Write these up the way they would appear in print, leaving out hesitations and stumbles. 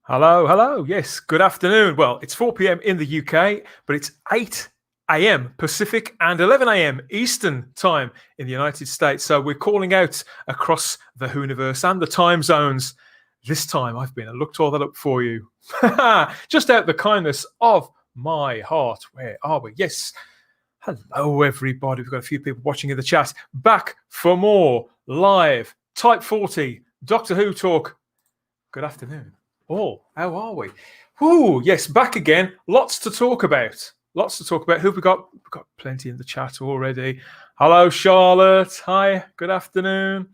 Hello, hello. Yes, good afternoon. Well, it's 4 p.m. in the UK, but it's 8 a.m. Pacific and 11 a.m. Eastern time in the United States. So we're calling out across the Whoniverse and the time zones. This time I've been and looked all that up for you. Just out the kindness of my heart. Where are we? Yes. Hello, everybody. We've got a few people watching in the chat. Back for more live Type 40 Doctor Who talk. Good afternoon. Oh, how are we? Whoo, yes, back again. Lots to talk about. Lots to talk about. Who've we got? We've got plenty in the chat already. Hello, Charlotte. Hi, good afternoon.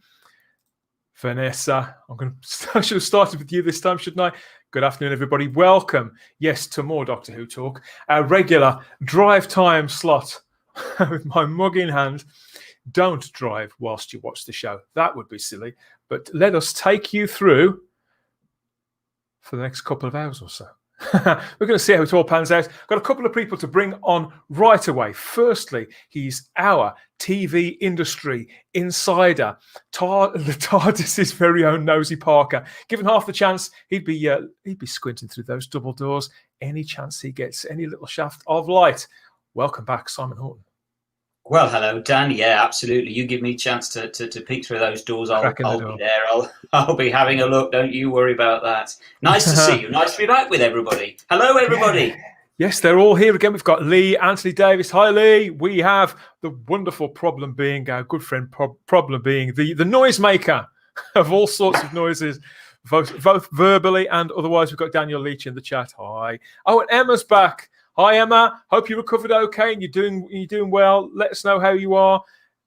Vanessa. I should have started with you this time, shouldn't I? Good afternoon, everybody. Welcome, yes, to more Doctor Who talk. Our regular drive time slot with my mug in hand. Don't drive whilst you watch the show. That would be silly. But let us take you through for the next couple of hours or so. We're going to see how it all pans out. Got a couple of people to bring on right away. Firstly, he's our TV industry insider, the TARDIS's very own Nosy Parker. Given half the chance, he'd be squinting through those double doors any chance he gets any little shaft of light. Welcome back, Simon Horton. Well, hello, Dan. Yeah, absolutely. You give me a chance to peek through those doors. I'll be there. I'll be having a look. Don't you worry about that. Nice to see you. Nice to be back with everybody. Hello, everybody. Yeah. Yes, they're all here again. We've got Lee, Anthony Davis. Hi, Lee. We have the wonderful Problem being, our good friend Problem being, the noisemaker of all sorts of noises, both verbally and otherwise. We've got Daniel Leach in the chat. Hi. Oh, and Emma's back. Hi, Emma. Hope you recovered okay and you're doing well. Let us know how you are.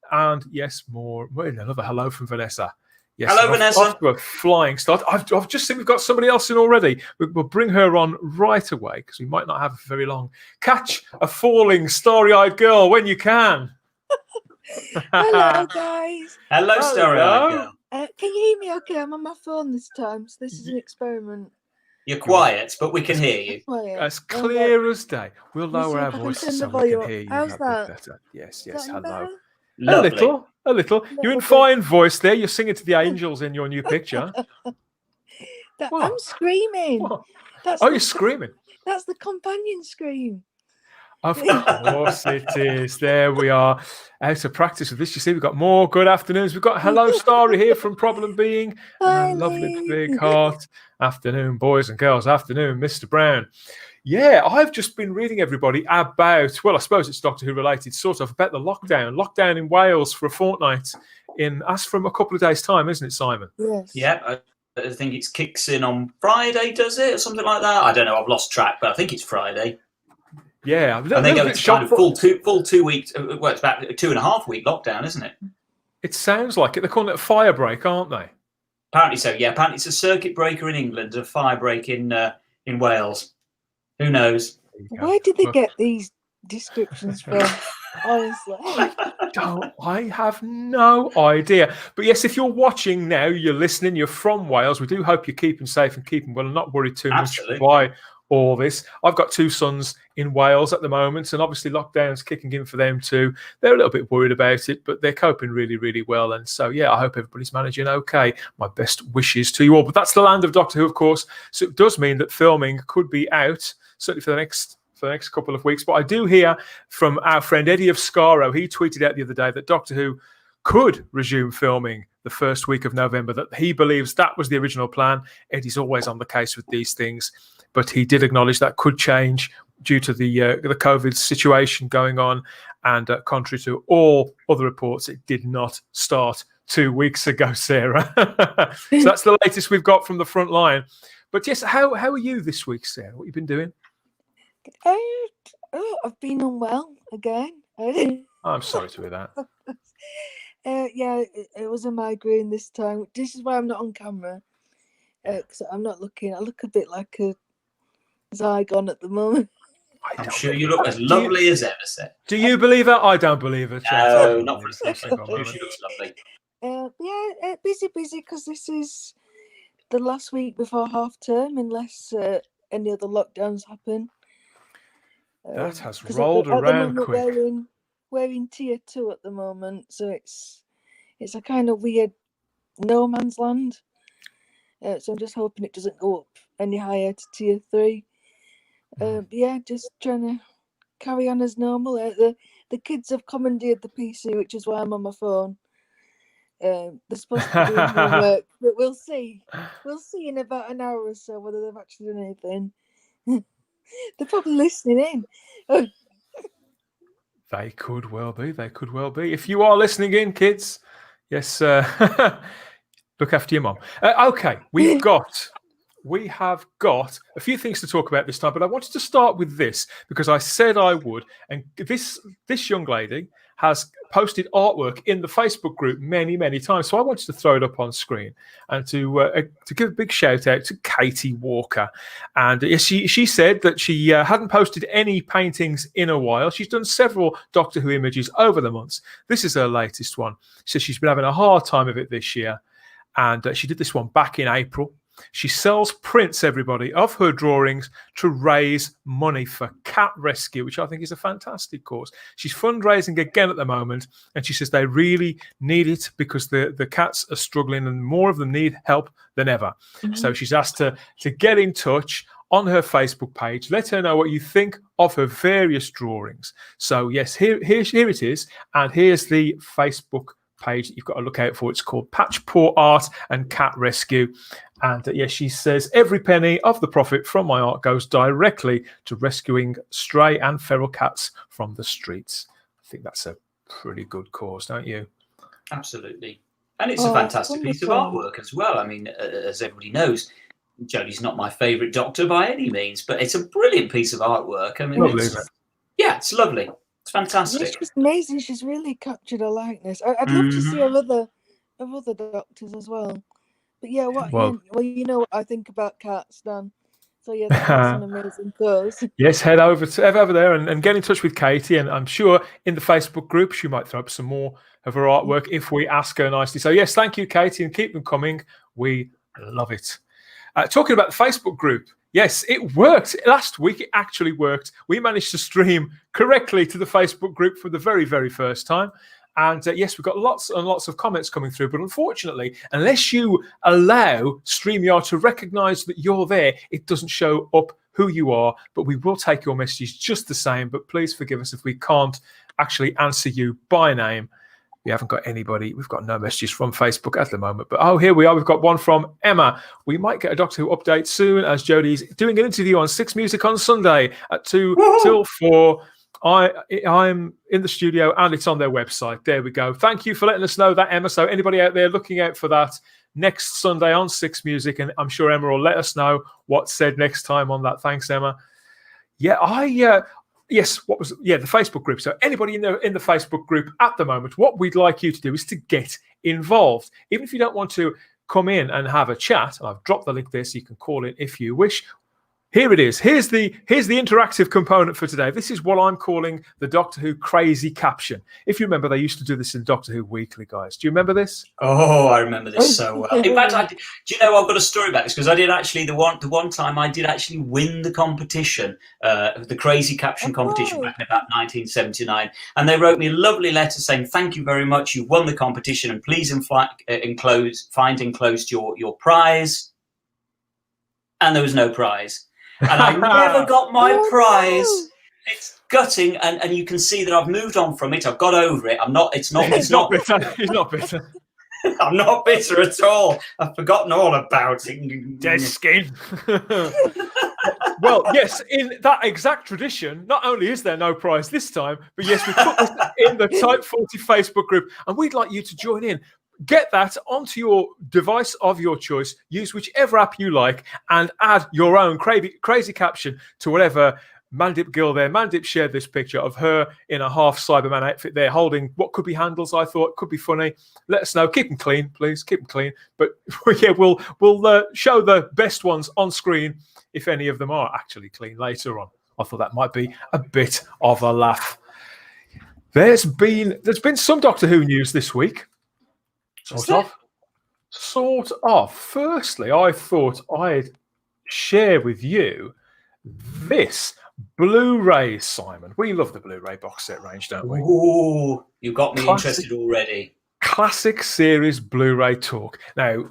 And yes, another hello from Vanessa. Yes, hello, Vanessa. Off to a flying start. I've just seen we've got somebody else in already. We'll bring her on right away because we might not have very long. Catch a falling, starry-eyed girl when you can. Hello, guys. Hello, starry-eyed girl. Can you hear me okay? I'm on my phone this time, so this is an experiment. You're quiet, but we can hear you. As clear as day. We'll lower our voices so we can hear you. How's that? Better. Yes, hello. Lovely. A little. You're in fine voice there. You're singing to the angels in your new picture. I'm screaming. You're screaming? That's the companion scream. Of course it is. There we are. Out of practice with this. You see, we've got more good afternoons. We've got Hello Starry here from Problem Being. Hi, and a lovely big heart. Afternoon, boys and girls. Afternoon, Mr. Brown. Yeah, I've just been reading everybody about, well, I suppose it's Doctor Who related, sort of, about the lockdown in Wales for a fortnight as from a couple of days' time, isn't it, Simon? Yes. Yeah, I think it kicks in on Friday, does it? Or something like that? I don't know. I've lost track, but I think it's Friday. Yeah. I think it's kind of full 2 weeks. Well, it's about a 2.5 week lockdown, isn't it? It sounds like it. They're calling it a fire break, aren't they? Apparently so, yeah. Apparently it's a circuit breaker in England, a fire break in Wales. Who knows? Why did they get these descriptions from? Honestly. I have no idea. But yes, if you're watching now, you're listening, you're from Wales, we do hope you're keeping safe and keeping well and not worried too much by all this. I've got two sons in Wales at the moment, and obviously lockdown's kicking in for them too. They're a little bit worried about it, but they're coping really, really well. And so, yeah, I hope everybody's managing okay. My best wishes to you all. But that's the land of Doctor Who, of course. So it does mean that filming could be out, certainly for the next couple of weeks. But I do hear from our friend Eddie of Scaro. He tweeted out the other day that Doctor Who could resume filming the first week of November, that he believes that was the original plan. Eddie's always on the case with these things, but he did acknowledge that could change due to the COVID situation going on. And contrary to all other reports, it did not start 2 weeks ago, Sarah. So that's the latest we've got from the front line. But yes, how are you this week, Sarah? What have you been doing? I've been unwell again. I'm sorry to hear that. Yeah, it was a migraine this time. This is why I'm not on camera. Because I'm not looking. I look a bit like a Zygon at the moment. I'm sure you look as lovely as ever, Seth. Do you believe her? I don't believe her. No, not for a second. She looks lovely. Yeah, busy because this is the last week before half term, unless any other lockdowns happen. That has rolled around quick. We're in tier 2 at the moment, so it's a kind of weird no man's land. So I'm just hoping it doesn't go up any higher to tier 3. Yeah, just trying to carry on as normal. The kids have commandeered the PC, which is why I'm on my phone. They're supposed to be doing homework, but we'll see. We'll see in about an hour or so whether they've actually done anything. They're probably listening in. They could well be. They could well be. If you are listening in, kids, yes, look after your mom. Okay, we have got a few things to talk about this time, but I wanted to start with this because I said I would. And this young lady has posted artwork in the Facebook group many, many times. So I wanted to throw it up on screen and to give a big shout out to Katie Walker. And she said that she hadn't posted any paintings in a while. She's done several Doctor Who images over the months. This is her latest one. She says she's been having a hard time of it this year. And she did this one back in April. She sells prints, everybody, of her drawings to raise money for cat rescue, which I think is a fantastic cause. She's fundraising again at the moment, and she says they really need it because the cats are struggling and more of them need help than ever. Mm-hmm. So she's asked to get in touch on her Facebook page. Let her know what you think of her various drawings. So, yes, here it is, and here's the Facebook page that you've got to look out for. It's called Patch Paw Art and Cat Rescue. And yes, she says, every penny of the profit from my art goes directly to rescuing stray and feral cats from the streets. I think that's a pretty good cause, don't you? Absolutely. And it's a fantastic piece of artwork as well. I mean, as everybody knows, Jodie's not my favourite Doctor by any means, but it's a brilliant piece of artwork. I mean, it's lovely. It's fantastic. Yeah, she's amazing. She's really captured her likeness. I'd love to see her other Doctors as well. But yeah, you know what I think about cats, Dan. So yeah, that's an amazing cause. Yes, head over there and get in touch with Katie. And I'm sure in the Facebook group she might throw up some more of her artwork if we ask her nicely. So yes, thank you, Katie, and keep them coming. We love it. Talking about the Facebook group, yes, it worked. Last week it actually worked. We managed to stream correctly to the Facebook group for the very, very first time. And yes, we've got lots and lots of comments coming through. But unfortunately, unless you allow StreamYard to recognize that you're there, it doesn't show up who you are. But we will take your messages just the same. But please forgive us if we can't actually answer you by name. We haven't got anybody. We've got no messages from Facebook at the moment. But here we are. We've got one from Emma. We might get a Doctor Who update soon as Jodie's doing an interview on 6 Music on Sunday at 2 till 4. I'm in the studio and it's on their website. There we go. Thank you for letting us know that, Emma. So anybody out there looking out for that next Sunday on 6 Music, and I'm sure Emma will let us know what's said next time on that. Thanks, Emma. Yeah, yes, the Facebook group. So anybody in the Facebook group at the moment, what we'd like you to do is to get involved. Even if you don't want to come in and have a chat, I've dropped the link there so you can call in if you wish. Here it is. Here's the interactive component for today. This is what I'm calling the Doctor Who crazy caption. If you remember, they used to do this in Doctor Who Weekly, guys. Do you remember this? Oh, I remember this so well. In fact, do you know, I've got a story about this because I did actually the one time I did actually win the competition, the crazy caption competition back in about 1979, and they wrote me a lovely letter saying thank you very much, you won the competition, and please find enclosed your prize. And there was no prize. And I never got my prize. It's gutting, and you can see that I've moved on from it. I've got over it. It's not bitter. He's not bitter. I'm not bitter at all. I've forgotten all about it. Dead skin. Well, yes, in that exact tradition, not only is there no prize this time, but yes, we put this in the Type 40 Facebook group, and we'd like you to join in. Get that onto your device of your choice. Use whichever app you like and add your own crazy caption to whatever Mandip girl there. Mandip shared this picture of her in a half Cyberman outfit there holding what could be handles, I thought. Could be funny. Let us know. Keep them clean, please. Keep them clean. But yeah, we'll show the best ones on screen if any of them are actually clean later on. I thought that might be a bit of a laugh. There's been some Doctor Who news this week. Sort of. Firstly, I thought I'd share with you this Blu-ray, Simon. We love the Blu-ray box set range, don't we? Ooh, you got me interested already. Classic series Blu-ray talk. Now,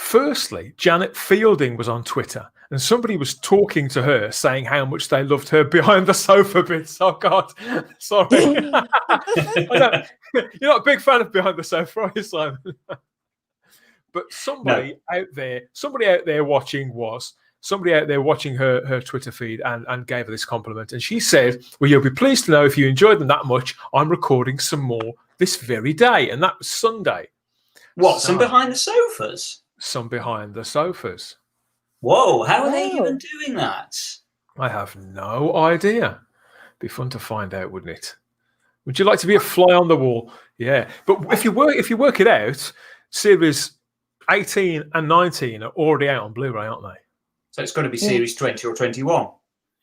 Firstly, Janet Fielding was on Twitter, and somebody was talking to her, saying how much they loved her behind the sofa bits. Oh God, sorry. I know. You're not a big fan of behind the sofa, are you, Simon? But somebody out there watching her Twitter feed and gave her this compliment. And she said, well, you'll be pleased to know if you enjoyed them that much, I'm recording some more this very day. And that was Sunday. What, some behind the sofas? Some behind the sofas. Whoa, how are they even doing that? I have no idea. Be fun to find out, wouldn't it? Would you like to be a fly on the wall? Yeah. But if you work it out, series 18 and 19 are already out on Blu-ray, aren't they? So it's got to be series 20 or 21.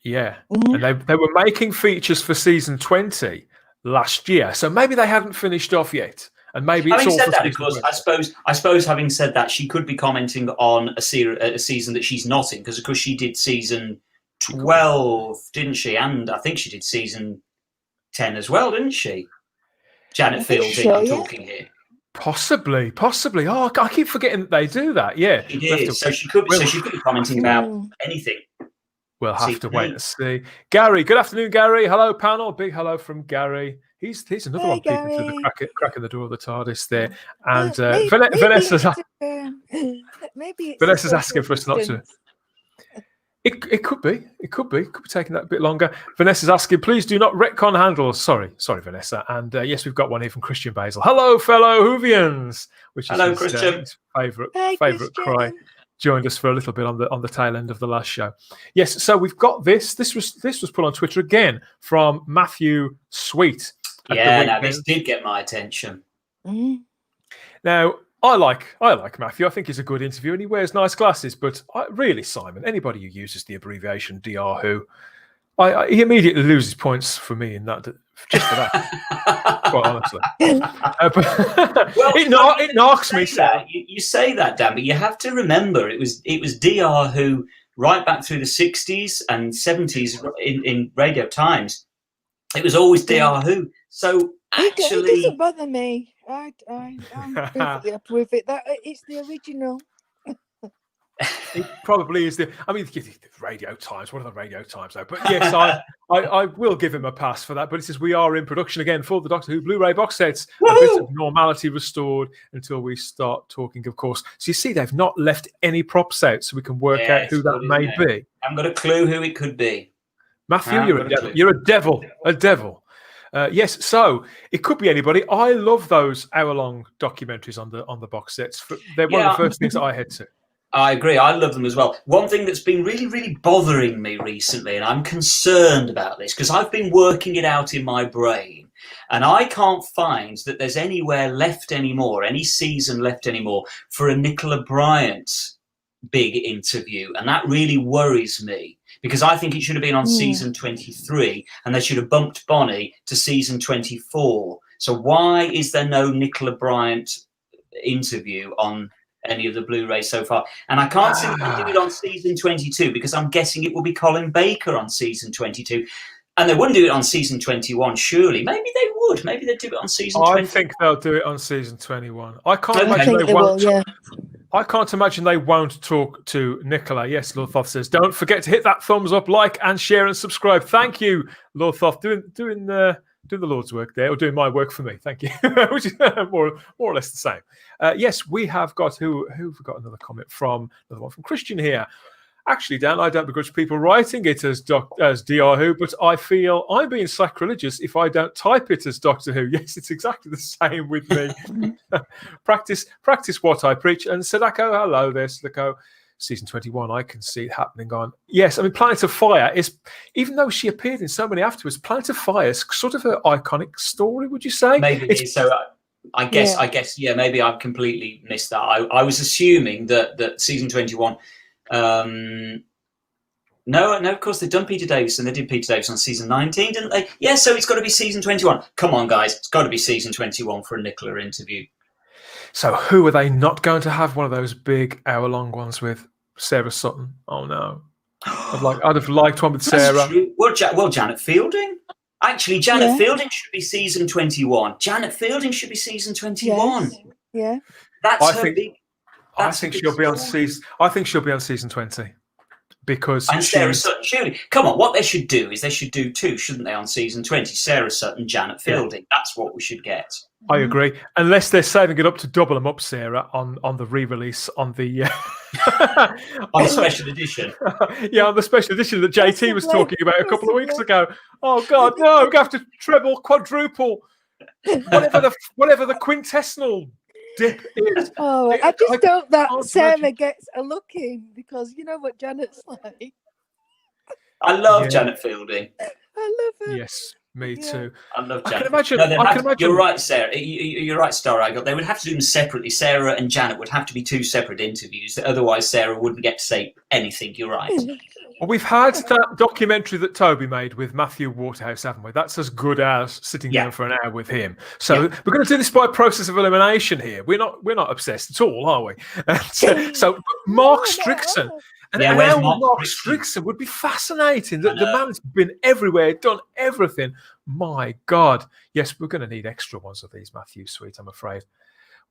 Yeah. And they were making features for season 20 last year. So maybe they hadn't finished off yet. And maybe it's all said that, of course, I suppose having said that, she could be commenting on a season that she's not in, because of course she did season 12, didn't she? And I think she did season 10 as well, didn't she? Janet Fielding, I'm talking here. Possibly. Oh, I keep forgetting that they do that. Yeah, she did. So she could be commenting about anything. We'll have to wait and see. Gary, good afternoon, Gary. Hello, panel. Big hello from Gary. He's another one peeping through the crack in the door of the TARDIS there. And Vanessa's asking for us not to. It could be. It could be taking that a bit longer. Vanessa's asking, please do not retcon handles. Sorry, Vanessa. And yes, we've got one here from Christian Basil. Hello, fellow whovians. Which is Christian. His favourite cry. Joined us for a little bit on the tail end of the last show. Yes, so we've got this. This was put on Twitter again from Matthew Sweet. Yeah, now this did get my attention. Now, I like Matthew. I think he's a good interviewer and he wears nice glasses. But really, Simon, anybody who uses the abbreviation DR Who, he immediately loses points for me in that, just for that. Quite honestly, it knocks me. You say that, Dan, but you have to remember it was DR Who right back through the 60s and 70s in Radio Times. It was always DR Who. So actually, it doesn't bother me. I'm perfectly up with it. That it's the original. It probably is the Radio Times. What are the Radio Times though? But yes, I will give him a pass for that. But it says we are in production again for the Doctor Who Blu-ray box sets. A bit of normality restored until we start talking, of course. So you see, they've not left any props out, so we can work out who that may be. I haven't got a clue who it could be. Matthew, you're a devil. A devil. Yes, so it could be anybody. I love those hour-long documentaries on the box sets. They're one of the first things that I head to. I agree. I love them as well. One thing that's been really, really bothering me recently, and I'm concerned about this because I've been working it out in my brain, and I can't find that there's anywhere left anymore, any season left anymore for a Nicola Bryant big interview, and that really worries me because I think it should have been on season 23, and they should have bumped Bonnie to season 24. So why is there no Nicola Bryant interview on any of the Blu-rays so far? And I can't see them do it on season 22 because I'm guessing it will be Colin Baker on season 22. And they wouldn't do it on season 21, surely. Maybe they would. Maybe they'd do it on season 21. I think they'll do it on season 21. I can't imagine they won't. I can't imagine they won't talk to Nicola. Yes, Lord Thoth says, don't forget to hit that thumbs up, like, and share and subscribe. Thank you, Lord Thoth, doing the Lord's work there, or doing my work for me. Thank you, which is more or less the same. Yes, we have got who've got another comment from another one from Christian here. Actually, Dan, I don't begrudge people writing it as DR Who, but I feel I'm being sacrilegious if I don't type it as Doctor Who. Yes, it's exactly the same with me. Practice what I preach. And Sadako, hello there, Sadako. Season 21, I can see it happening on. Yes, I mean, Planet of Fire is, even though she appeared in so many afterwards, Planet of Fire is sort of her iconic story, would you say? Maybe it is. So I guess, maybe I've completely missed that. I was assuming that season 21. No, of course they've done Peter Davison. They did Peter Davison on season 19, didn't they? Yeah, so it's got to be season 21. Come on, guys, it's got to be season 21 for a Nicola interview. So who are they not going to have one of those big hour-long ones with? Sarah Sutton. Oh no, I'd have liked one with Sarah. Well, Janet Fielding. Actually, Janet Fielding should be season 21. Janet Fielding should be season 21. Yes. Yeah, that's her big. I think she'll be on season. I think she'll be on season 20 because and Sarah Sutton. Surely, come on. What they should do is they should do 2, shouldn't they? On season 20, Sarah Sutton, Janet Fielding. That's what we should get. I agree, unless they're saving it up to double them up, Sarah, on the re-release on the on the special edition. Yeah, on the special edition that JT was talking about a couple of weeks ago. Oh God, no! We have to treble, quadruple, whatever the quintessonal dip is. Oh, I just hope that Sarah gets a look in, because you know what Janet's like. I love Janet Fielding. I love her. Yes. Me too. I love I Janet. can imagine. You're right, Sarah. You're right, Star Eagle. They would have to do them separately. Sarah and Janet would have to be 2 separate interviews. Otherwise, Sarah wouldn't get to say anything. You're right. Well, we've had that documentary that Toby made with Matthew Waterhouse, haven't we? That's as good as sitting down for an hour with him. So we're going to do this by process of elimination here. We're not obsessed at all, are we? So Mark Strickson. And how Mark Strickson would be fascinating. The man's been everywhere, done everything. My God. Yes, we're going to need extra ones of these, Matthew Sweet, I'm afraid.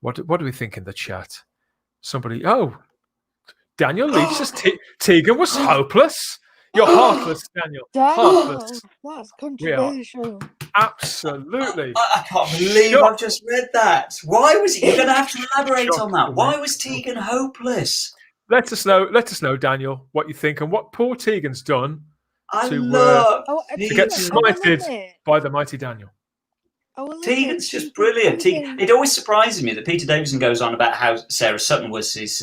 What do we think in the chat? Somebody, Daniel Leach says Tegan was hopeless. You're heartless, Daniel. Heartless. That's controversial. Absolutely. I can't believe I've just read that. Why was you're going to have to elaborate on that? Why was Tegan hopeless? Let us know, Daniel, what you think and what poor Tegan's done to get smited by the mighty Daniel. Tegan's just brilliant. It always surprises me that Peter Davison goes on about how Sarah Sutton was his,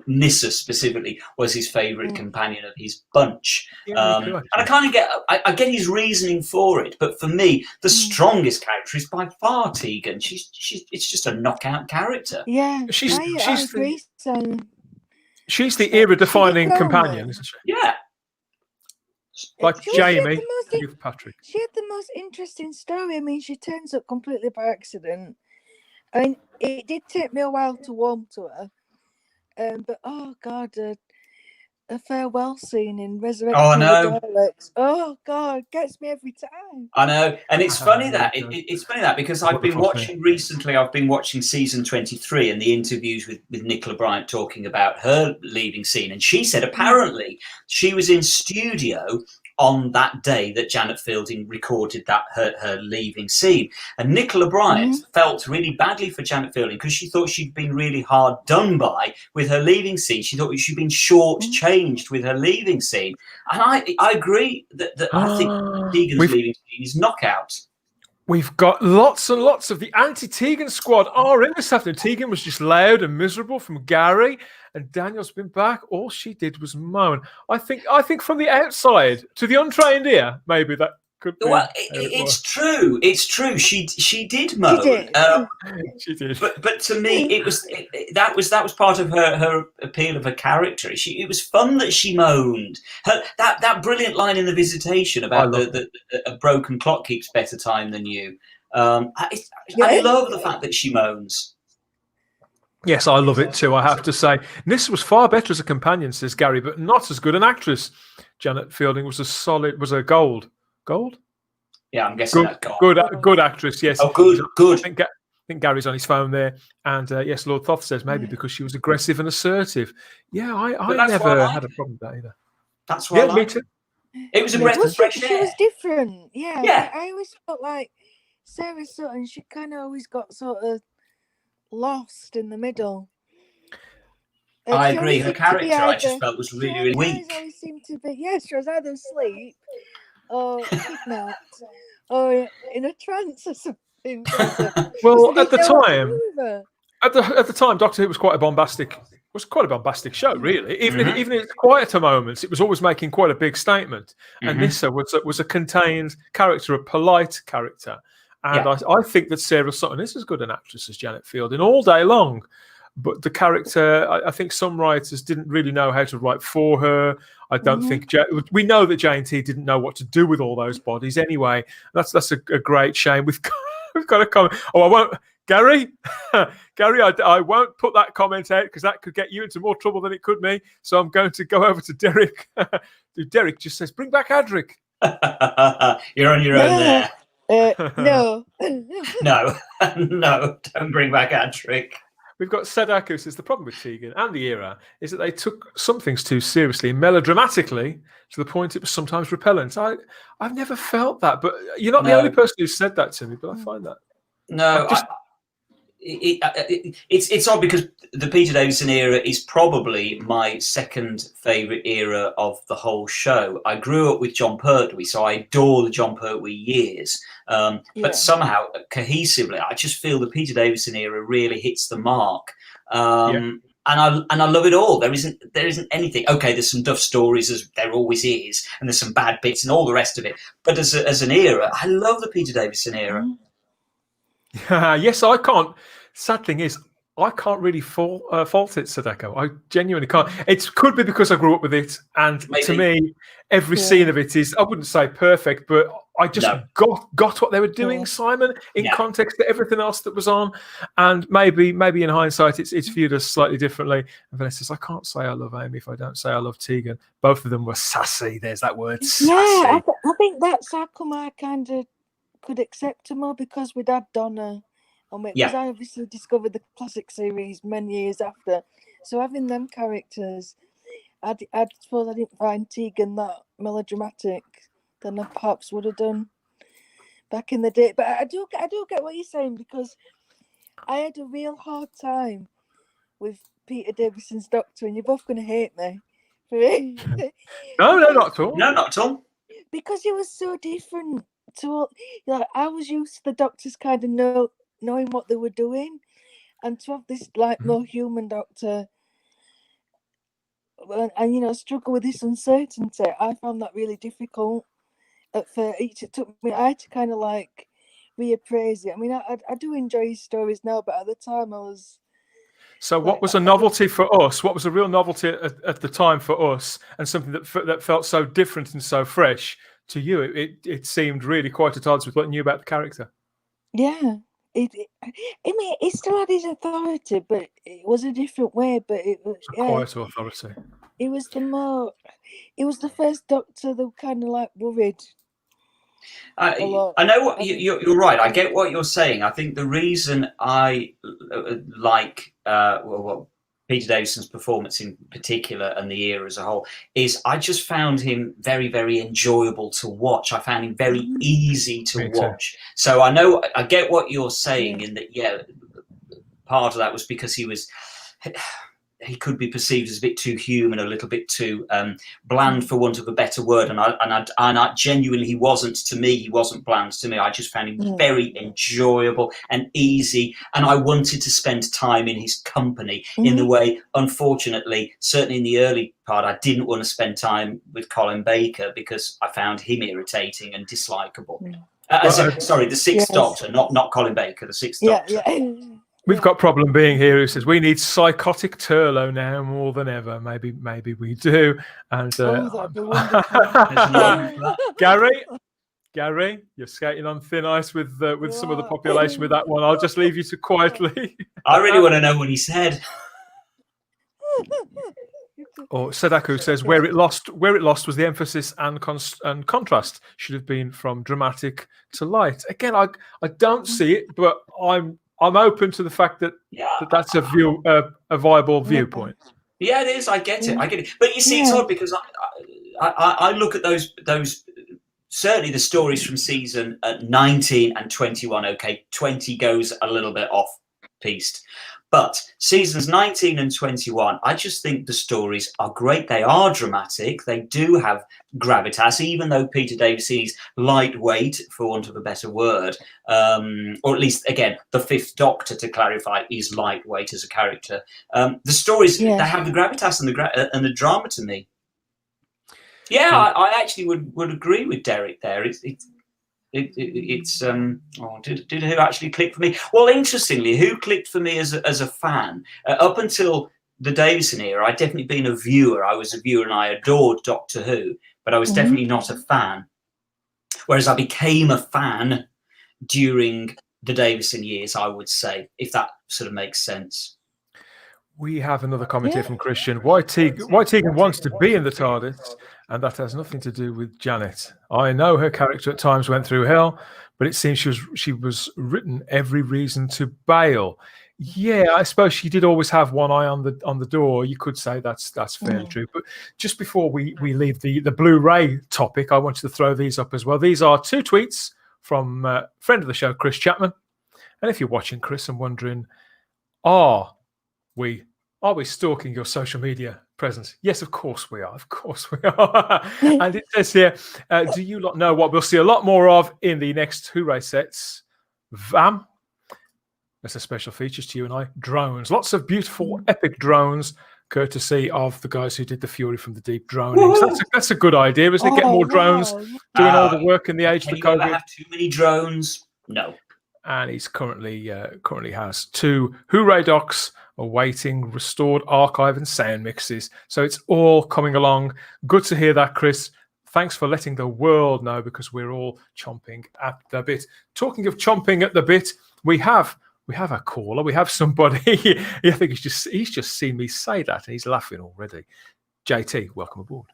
Nissa specifically, was his favourite companion of his bunch. And I kind of I get his reasoning for it, but for me, the strongest character is by far Tegan. It's just a knockout character. Yeah, I agree. She's the era-defining companion, isn't she? Yeah. Like Jamie with Patrick. She had the most interesting story. I mean, she turns up completely by accident. I mean, it did take me a while to warm to her. But, oh, God, a farewell scene in Resurrection of the Daleks. Oh, God, gets me every time. I know. And it's funny that it's funny that because I've been watching season 23 and the interviews with Nicola Bryant talking about her leaving scene. And she said apparently she was in studio on that day that Janet Fielding recorded that her leaving scene. And Nicola Bryant felt really badly for Janet Fielding because she thought she'd been really hard done by with her leaving scene. She thought she'd been short-changed with her leaving scene. And I agree that I think Tegan's leaving scene is knockout. We've got lots and lots of the anti-Tegan squad are in this afternoon. Tegan was just loud and miserable from Gary, and Daniel's been back. All she did was moan. I think from the outside, to the untrained ear, maybe that could be. Well, it's true. It's true. She did moan. She did. But to me, that was part of her appeal of her character. It was fun that she moaned. That brilliant line in The Visitation about a broken clock keeps better time than you. I love the fact that she moans. Yes, I love it too, I have to say. Nissa was far better as a companion, says Gary, but not as good an actress. Janet Fielding was a gold. Gold? Yeah, I'm guessing that gold. Good actress, yes. Oh, good. I think Gary's on his phone there. And yes, Lord Thoth says maybe because she was aggressive and assertive. Yeah, I never had a problem with that either. That's why me too. It was a breath of fresh air. She was different. Yeah. I always felt like Sarah Sutton, she kind of always got sort of lost in the middle. I agree. Her character, I just felt, was really weak. Always seemed to be, she was either asleep or kidnapped or in a trance or something. Well, at the time, Doctor Who was quite a bombastic show, really. Even in its quieter moments, it was always making quite a big statement. And Nissa was a contained character, a polite character. And I think that Sarah Sutton is as good an actress as Janet Fielding all day long. But the character, I think some writers didn't really know how to write for her. I don't think we know that J&T didn't know what to do with all those bodies anyway. That's a great shame. We've got a comment. Oh, I won't, Gary. Gary, I won't put that comment out because that could get you into more trouble than it could me. So I'm going to go over to Derek. Derek just says, "Bring back Adric." You're on your own there. No. No, don't bring back Adric. We've got Sadako says the problem with Tegan and the era is that they took some things too seriously, melodramatically, to the point it was sometimes repellent. I've never felt that, but you're not the only person who said that to me. But I find that it's odd because the Peter Davison era is probably my second favourite era of the whole show. I grew up with John Pertwee, so I adore the John Pertwee years. But somehow, cohesively, I just feel the Peter Davison era really hits the mark. And I love it all. There isn't anything. Okay, there's some duff stories, as there always is, and there's some bad bits and all the rest of it. But as an era, I love the Peter Davison era. Yes, I can't. Sad thing is, I can't really fault it, Sadako. I genuinely can't. It could be because I grew up with it, and to me, every scene of it is, I wouldn't say perfect, but I just got what they were doing, Simon, in context to everything else that was on. And maybe in hindsight, it's viewed us slightly differently. And Vanessa says, I can't say I love Amy if I don't say I love Tegan. Both of them were sassy. There's that word, sassy. Yeah, I think that's how come I kind of could accept her more, because we'd had Donna on it. Because I obviously discovered the classic series many years after. So having them characters, I suppose I didn't find Tegan that melodramatic than I perhaps would have done back in the day. But I do get what you're saying, because I had a real hard time with Peter Davison's Doctor, and you're both going to hate me for it. No, not at all. No, not at all. Because it was so different to all. I was used to the Doctors kind of knowing what they were doing, and to have this more human Doctor and struggle with this uncertainty, I found that really difficult. At first, it took me. I had to kind of reappraise it. I mean, I do enjoy his stories now, but at the time I was. So, what was a novelty for us? What was a real novelty at the time for us, and something that felt so different and so fresh to you? It seemed really quite at odds with what you knew about the character. Yeah, it still had his authority, but it was a different way. But it was Quiet authority. It was the first Doctor that kind of worried. I know what you're right. I get what you're saying. I think the reason I like Peter Davison's performance in particular, and the era as a whole, is I just found him very, very enjoyable to watch. I found him very easy to watch. So I get what you're saying in that. Part of that was because he could be perceived as a bit too human, a little bit too bland, for want of a better word. And I genuinely, he wasn't to me. He wasn't bland to me. I just found him very enjoyable and easy, and I wanted to spend time in his company in the way, unfortunately, certainly in the early part, I didn't want to spend time with Colin Baker because I found him irritating and dislikable. Sorry, the Sixth Doctor, not Colin Baker, the Sixth Doctor. We've got Problem Being here who says we need psychotic Turlo now more than ever. Maybe we do. And Gary, you're skating on thin ice with some of the population with that one. I'll just leave you to quietly. I really want to know what he said. Or Sadako says where it lost was the emphasis and contrast. Should have been from dramatic to light. Again, I don't see it, but I'm open to the fact that that's a viable viewpoint. Yeah, it is. I get it. But you see, it's odd because I look at those certainly the stories from season 19 and 21. Okay, 20 goes a little bit off piste. But seasons 19 and 21, I just think the stories are great. They are dramatic. They do have gravitas, even though Peter Davison is lightweight, for want of a better word. Or at least, again, the Fifth Doctor, to clarify, is lightweight as a character. The stories, they have the gravitas and the drama to me. Yeah, I actually would agree with Derek there. Did who actually click for me? Well, interestingly, who clicked for me as a fan up until the Davison era? I'd definitely been a viewer. I was a viewer and I adored Doctor Who, but I was definitely not a fan. Whereas I became a fan during the Davison years, I would say, if that sort of makes sense. We have another comment here from Christian. Why Tegan wants to be in the TARDIS, and that has nothing to do with Janet. I know her character at times went through hell, but it seems she was written every reason to bail. Yeah, I suppose she did always have one eye on the door. You could say that's fairly true. But just before we leave the Blu-ray topic, I wanted to throw these up as well. These are 2 tweets from friend of the show, Chris Chapman. And if you're watching, Chris, I'm wondering, are we stalking your social media presence? Yes, of course we are. Of course we are. And it says here, do you lot know what we'll see a lot more of in the next Hooray sets? VAM. That's a special features to you and I. Drones. Lots of beautiful, epic drones, courtesy of the guys who did the Fury from the Deep droning. So that's a good idea, isn't it? Get more drones doing all the work in the age of the COVID. Have too many drones? No. And he's currently has 2 Hooray docs awaiting restored archive and sound mixes. So it's all coming along. Good to hear that, Chris. Thanks for letting the world know, because we're all chomping at the bit. Talking of chomping at the bit, we have a caller. We have somebody. I think he's just seen me say that and he's laughing already. JT, welcome aboard.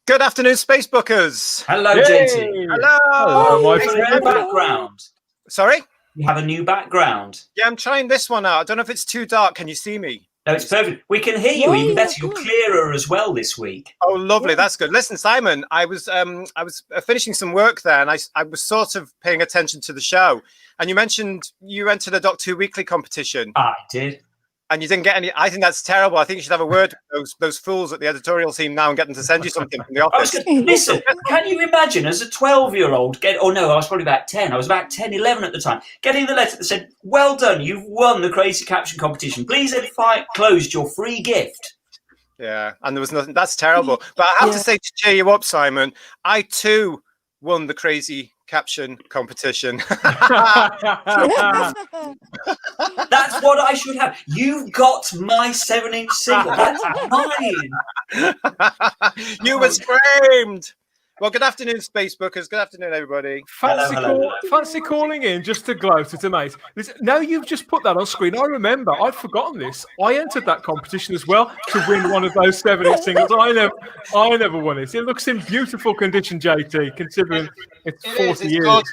Good afternoon, Space Bookers. Hello, Yay! JT. Hello. My You have a new background. Sorry? You have a new background. Yeah, I'm trying this one out. I don't know if it's too dark. Can you see me? No, it's perfect. We can hear you even better. You're clearer as well this week. Oh, lovely. That's good. Listen, Simon, I was finishing some work there, and I was sort of paying attention to the show. And you mentioned you entered a Doctor Who Weekly competition. I did. And you didn't get any. I think that's terrible. I think you should have a word with those fools at the editorial team now and get them to send you something from the office. Listen, can you imagine as a 12-year-old I was probably about 10. I was about 10, 11 at the time, getting the letter that said, well done, you've won the Crazy Caption competition. Please, if I closed your free gift. Yeah, and there was nothing. That's terrible. But I have to say, to cheer you up, Simon, I too won the Crazy Caption competition. That's what I should have. You've got my 7-inch single. That's mine. You were framed. Well, good afternoon, Space Bookers. Good afternoon, everybody. Fancy calling in just to gloat at a mate. Now you've just put that on screen. I remember. I'd forgotten this. I entered that competition as well to win one of those 7-inch singles. I never won it. It looks in beautiful condition, JT, considering it's 40 years. Good.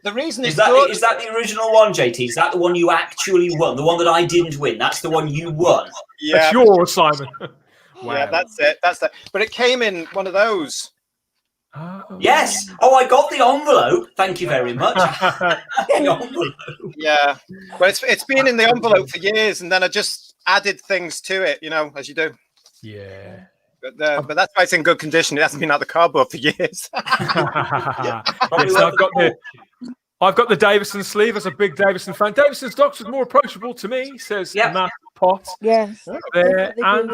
The reason is that the original one, JT? Is that the one you actually won? The one that I didn't win? That's the one you won? Yeah. That's yours, Simon. Wow. Yeah, that's it. That's that. But it came in one of those. Oh. Yes. Oh, I got the envelope. Thank you very much. The envelope. Yeah. Well, it's been in the envelope for years, and then I just added things to it, as you do. Yeah. But that's why it's in good condition. It hasn't been out of the cardboard for years. I've got the Davison sleeve as a big Davison fan. Davison's Doctor's more approachable to me, says Matt Pot. Yes. There. And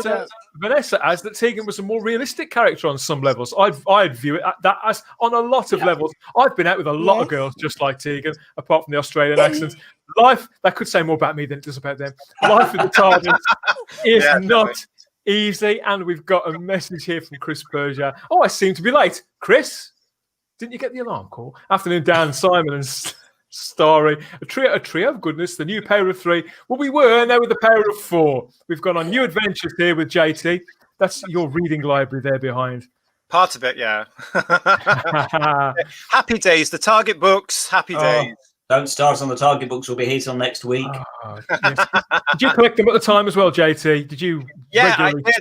Vanessa adds that Tegan was a more realistic character on some levels. I'd view it that as on a lot of levels. I've been out with a lot of girls just like Tegan, apart from the Australian accents. Life, that could say more about me than it does about them. Life in the TARDIS is not easy. And we've got a message here from Chris Persia. Oh, I seem to be late. Chris? Didn't you get the alarm call? Afternoon, Dan, Simon, and Starry. A trio of goodness, the new pair of 3. Well, we were, now with the pair of 4. We've gone on new adventures here with JT. That's your reading library there behind. Part of it, yeah. Happy days. The Target books, happy days. Don't start on the Target books. We'll be here till next week. Yes. Did you collect them at the time as well, JT? Did you? Yeah, I did.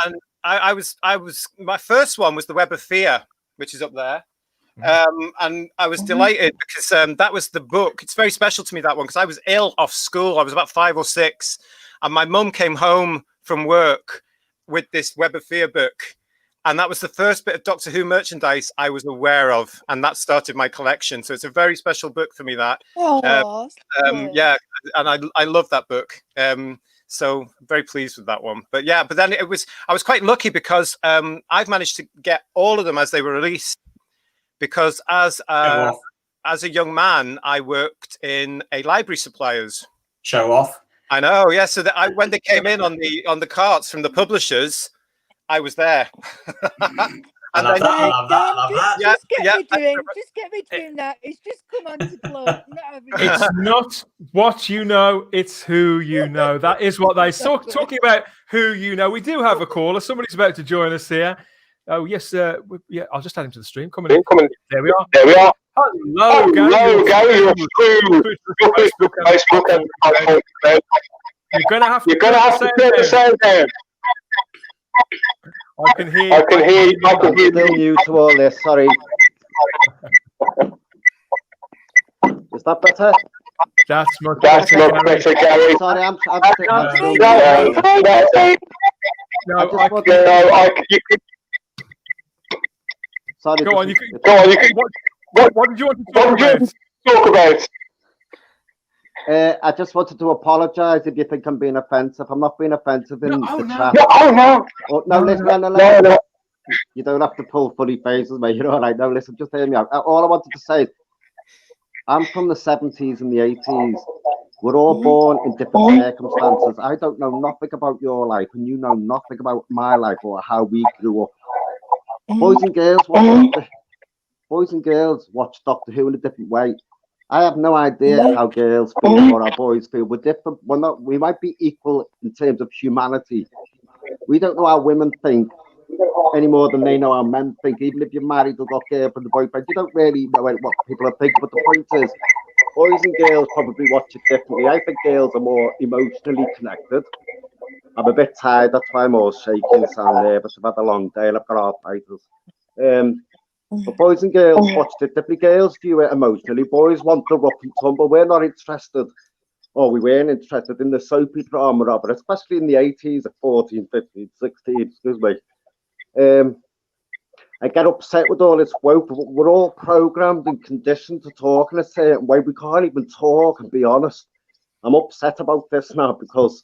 And I was. My first one was The Web of Fear, which is up there. And I was delighted because that was the book. It's very special to me, that one, because I was ill off school. I was about 5 or 6, and my mum came home from work with this Web of Fear book, and that was the first bit of Doctor Who merchandise I was aware of, and that started my collection. So it's a very special book for me. That yeah, and I love that book. So very pleased with that one. But then I was quite lucky because I've managed to get all of them as they were released. Because as a young man, I worked in a library suppliers. Show off. I know, yeah. So when they came in on the carts from the publishers, I was there. I love that. Just get me doing that. It's just come on to blow. It's not what you know, it's who you know. That is what they talking about. Who you know. We do have a caller. Somebody's about to join us here. Oh yes, yeah. I'll just add him to the stream. Come in. There we are. There we are. Hello, Gary. You're through Facebook and You're gonna have to turn the sound down. I can hear. I can hear you. I'm still new to all this. Sorry. Is that better? That's much better, Gary. Sorry, I'm still. Sorry. Go on. What did you want to talk about? I just wanted to apologise if you think I'm being offensive. I'm not being offensive in the chat. No. You don't have to pull funny faces, mate. You're all right. No, listen, just hear me out. All I wanted to say is, I'm from the 70s and the 80s. We're all born in different circumstances. I don't know nothing about your life, and you know nothing about my life or how we grew up. Boys and girls watch Doctor Who in a different way. I have no idea how girls feel or how boys feel. We're different. We might be equal in terms of humanity. We don't know how women think any more than they know how men think. Even if you're married or got a girlfriend or boyfriend, you don't really know what people are thinking. But the point is, boys and girls probably watch it differently. I think girls are more emotionally connected. I'm a bit tired, that's why I'm all shaking, sound nervous. I've had a long day and I've got arthritis. But boys and girls watch it differently. Girls view it emotionally. Boys want the rough and tumble. We're not interested, or we weren't interested in the soapy drama of it, especially in the 80s, at 14, 15, 16, excuse me. I get upset with all this woke. We're all programmed and conditioned to talk in a certain way. We can't even talk and be honest. I'm upset about this now because,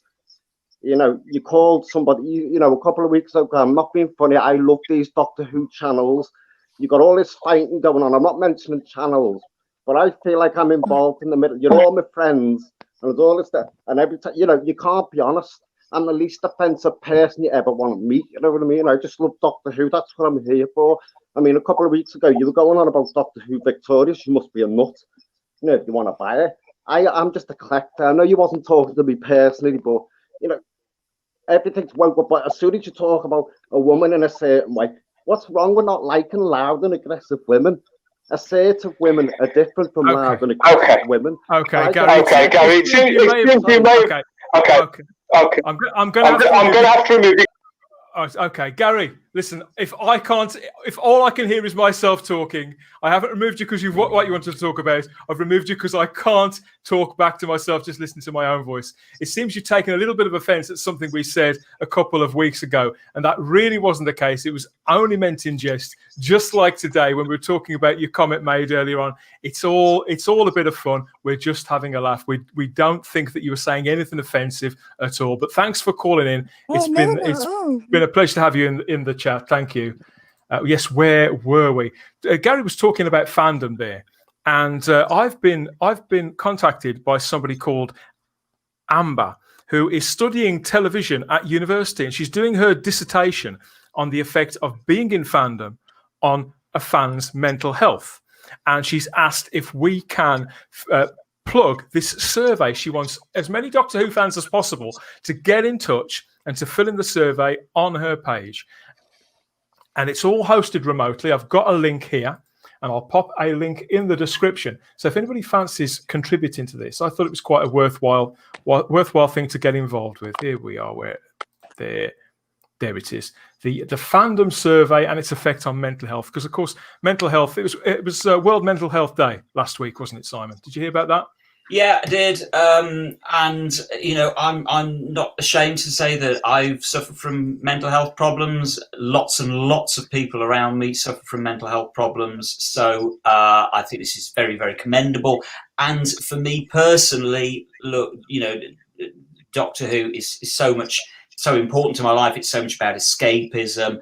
you know, you called somebody, you know, a couple of weeks ago, I'm not being funny, I love these Doctor Who channels. You got all this fighting going on. I'm not mentioning channels, but I feel like I'm involved in the middle. You're all my friends, and there's all this stuff. And every time, you know, you can't be honest. I'm the least offensive person you ever want to meet. You know what I mean? I just love Doctor Who. That's what I'm here for. I mean, a couple of weeks ago, you were going on about Doctor Who Victorious. You must be a nut. You know, if you want to buy it. I'm just a collector. I know you wasn't talking to me personally, but, you know, everything's woke up. But as soon as you talk about a woman in a certain way, what's wrong with not liking loud and aggressive women? Assertive women are different from loud and aggressive women. Okay, Gary. I'm going to have to remove you. Okay, Gary, listen, if all I can hear is myself talking, I haven't removed you because what you wanted to talk about. I've removed you because I can't talk back to myself, just listen to my own voice. It seems you've taken a little bit of offense at something we said a couple of weeks ago, and that really wasn't the case. It was only meant in jest, just like today when we were talking about your comment made earlier on. It's all a bit of fun. We're just having a laugh. We don't think that you were saying anything offensive at all. But thanks for calling in. It's been a pleasure to have you in the chat. Thank you. Yes, where were we? Gary was talking about fandom there, and I've been contacted by somebody called Amber, who is studying television at university, and she's doing her dissertation on the effect of being in fandom on a fan's mental health. And she's asked if we can plug this survey. She wants as many Doctor Who fans as possible to get in touch and to fill in the survey on her page. And it's all hosted remotely. I've got a link here, and I'll pop a link in the description. So if anybody fancies contributing to this, I thought it was quite a worthwhile thing to get involved with. Here we are. There it is. The fandom survey and its effect on mental health. Because of course, mental health. It was World Mental Health Day last week, wasn't it, Simon? Did you hear about that? Yeah, I did. And, you know, I'm not ashamed to say that I've suffered from mental health problems. Lots and lots of people around me suffer from mental health problems. So I think this is very, very commendable. And for me personally, look, you know, Doctor Who is so important to my life. It's so much about escapism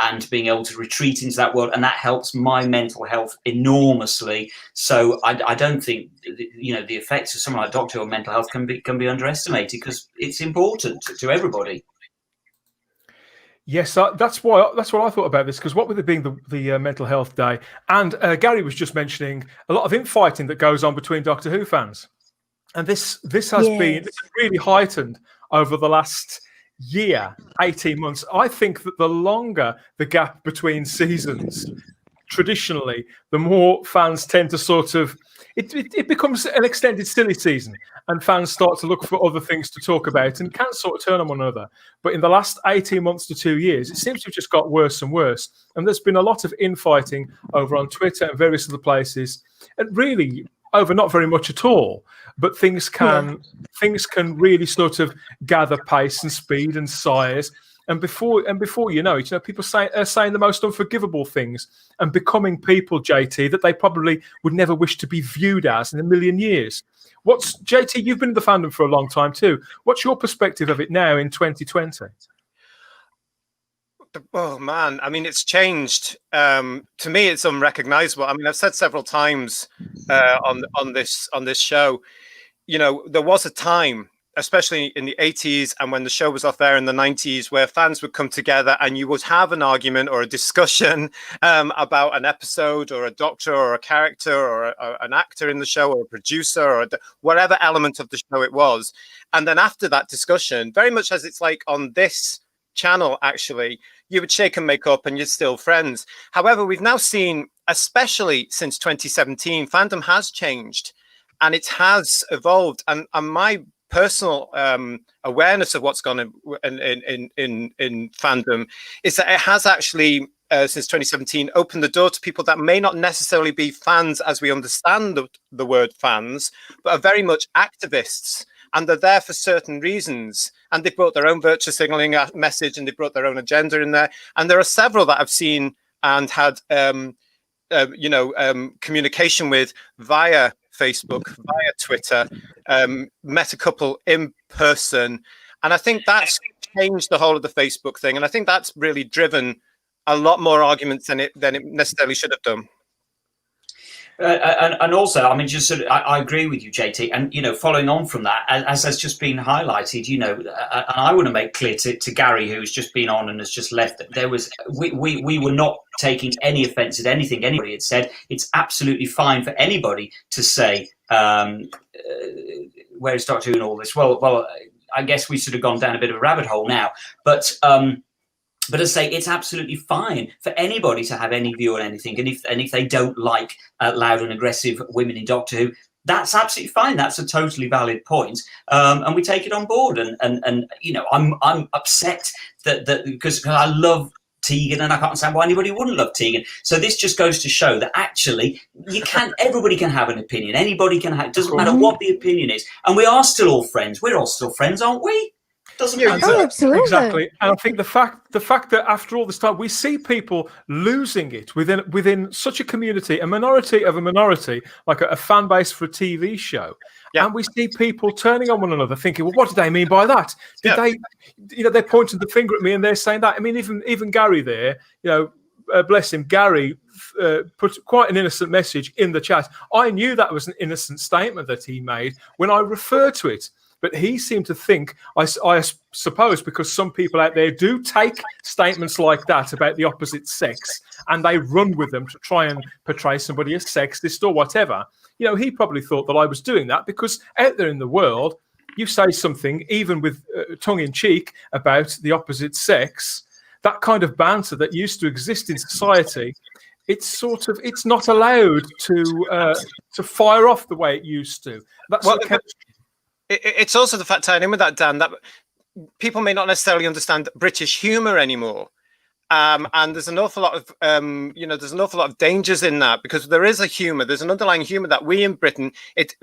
and being able to retreat into that world, and that helps my mental health enormously. So I don't think, you know, the effects of someone like Doctor Who on mental health can be underestimated, because it's important to everybody. Yes, that's what I thought about this, because what with it being the Mental Health Day, and Gary was just mentioning a lot of infighting that goes on between Doctor Who fans, and this has been really heightened over the last year, 18 months. I think that the longer the gap between seasons, traditionally, the more fans tend to sort of it becomes an extended silly season, and fans start to look for other things to talk about and can sort of turn on one another. But in the last 18 months to 2 years, it seems to have just got worse and worse. And there's been a lot of infighting over on Twitter and various other places, and really over not very much at all. But things can really sort of gather pace and speed and size. And before you know it, people are saying the most unforgivable things and becoming people, JT, that they probably would never wish to be viewed as in a million years. JT, you've been in the fandom for a long time too. What's your perspective of it now in 2020? Oh man, I mean, it's changed. To me, it's unrecognizable. I mean, I've said several times on this show, there was a time, especially in the 80s and when the show was off air in the 90s, where fans would come together and you would have an argument or a discussion about an episode or a doctor or a character or an actor in the show or a producer or whatever element of the show it was. And then after that discussion, very much as it's like on this channel, actually, you would shake and make up and you're still friends. However, we've now seen, especially since 2017, fandom has changed and it has evolved. And my personal awareness of what's gone in fandom is that it has actually since 2017 opened the door to people that may not necessarily be fans as we understand the word fans, but are very much activists, and they're there for certain reasons, and they brought their own virtue signaling message and they brought their own agenda in there. And there are several that I've seen and had communication with via Facebook, via Twitter, met a couple in person. And I think that's changed the whole of the Facebook thing. And I think that's really driven a lot more arguments than it necessarily should have done. And also, I mean, I agree with you, JT. And, following on from that, as has just been highlighted, and I want to make clear to Gary, who's just been on and has just left, we were not taking any offence at anything anybody had said. It's absolutely fine for anybody to say, where's Doctor Who and all this? Well, I guess we've sort of gone down a bit of a rabbit hole now. But as I say, it's absolutely fine for anybody to have any view on anything. And if they don't like loud and aggressive women in Doctor Who, that's absolutely fine. That's a totally valid point. And we take it on board. And I'm upset that because I love Tegan and I can't understand why anybody wouldn't love Tegan. So this just goes to show that actually everybody can have an opinion. Anybody can have, it doesn't matter what the opinion is. And we are still all friends. We're all still friends, aren't we? Doesn't matter. Oh, absolutely. Exactly. And I think the fact that after all this time, we see people losing it within such a community, a minority of a minority, like a fan base for a TV show. Yeah. And we see people turning on one another thinking, well, what did they mean by that? Did they, they're pointing the finger at me and they're saying that. I mean, even Gary there, bless him, Gary put quite an innocent message in the chat. I knew that was an innocent statement that he made when I referred to it. But he seemed to think, I suppose, because some people out there do take statements like that about the opposite sex and they run with them to try and portray somebody as sexist or whatever. He probably thought that I was doing that because out there in the world, you say something, even with tongue in cheek, about the opposite sex, that kind of banter that used to exist in society, it's not allowed to fire off the way it used to. That's It's also the fact, tying in with that, Dan, that people may not necessarily understand British humour anymore, and there's an awful lot of dangers in that, because there is a humour, there's an underlying humour that we in Britain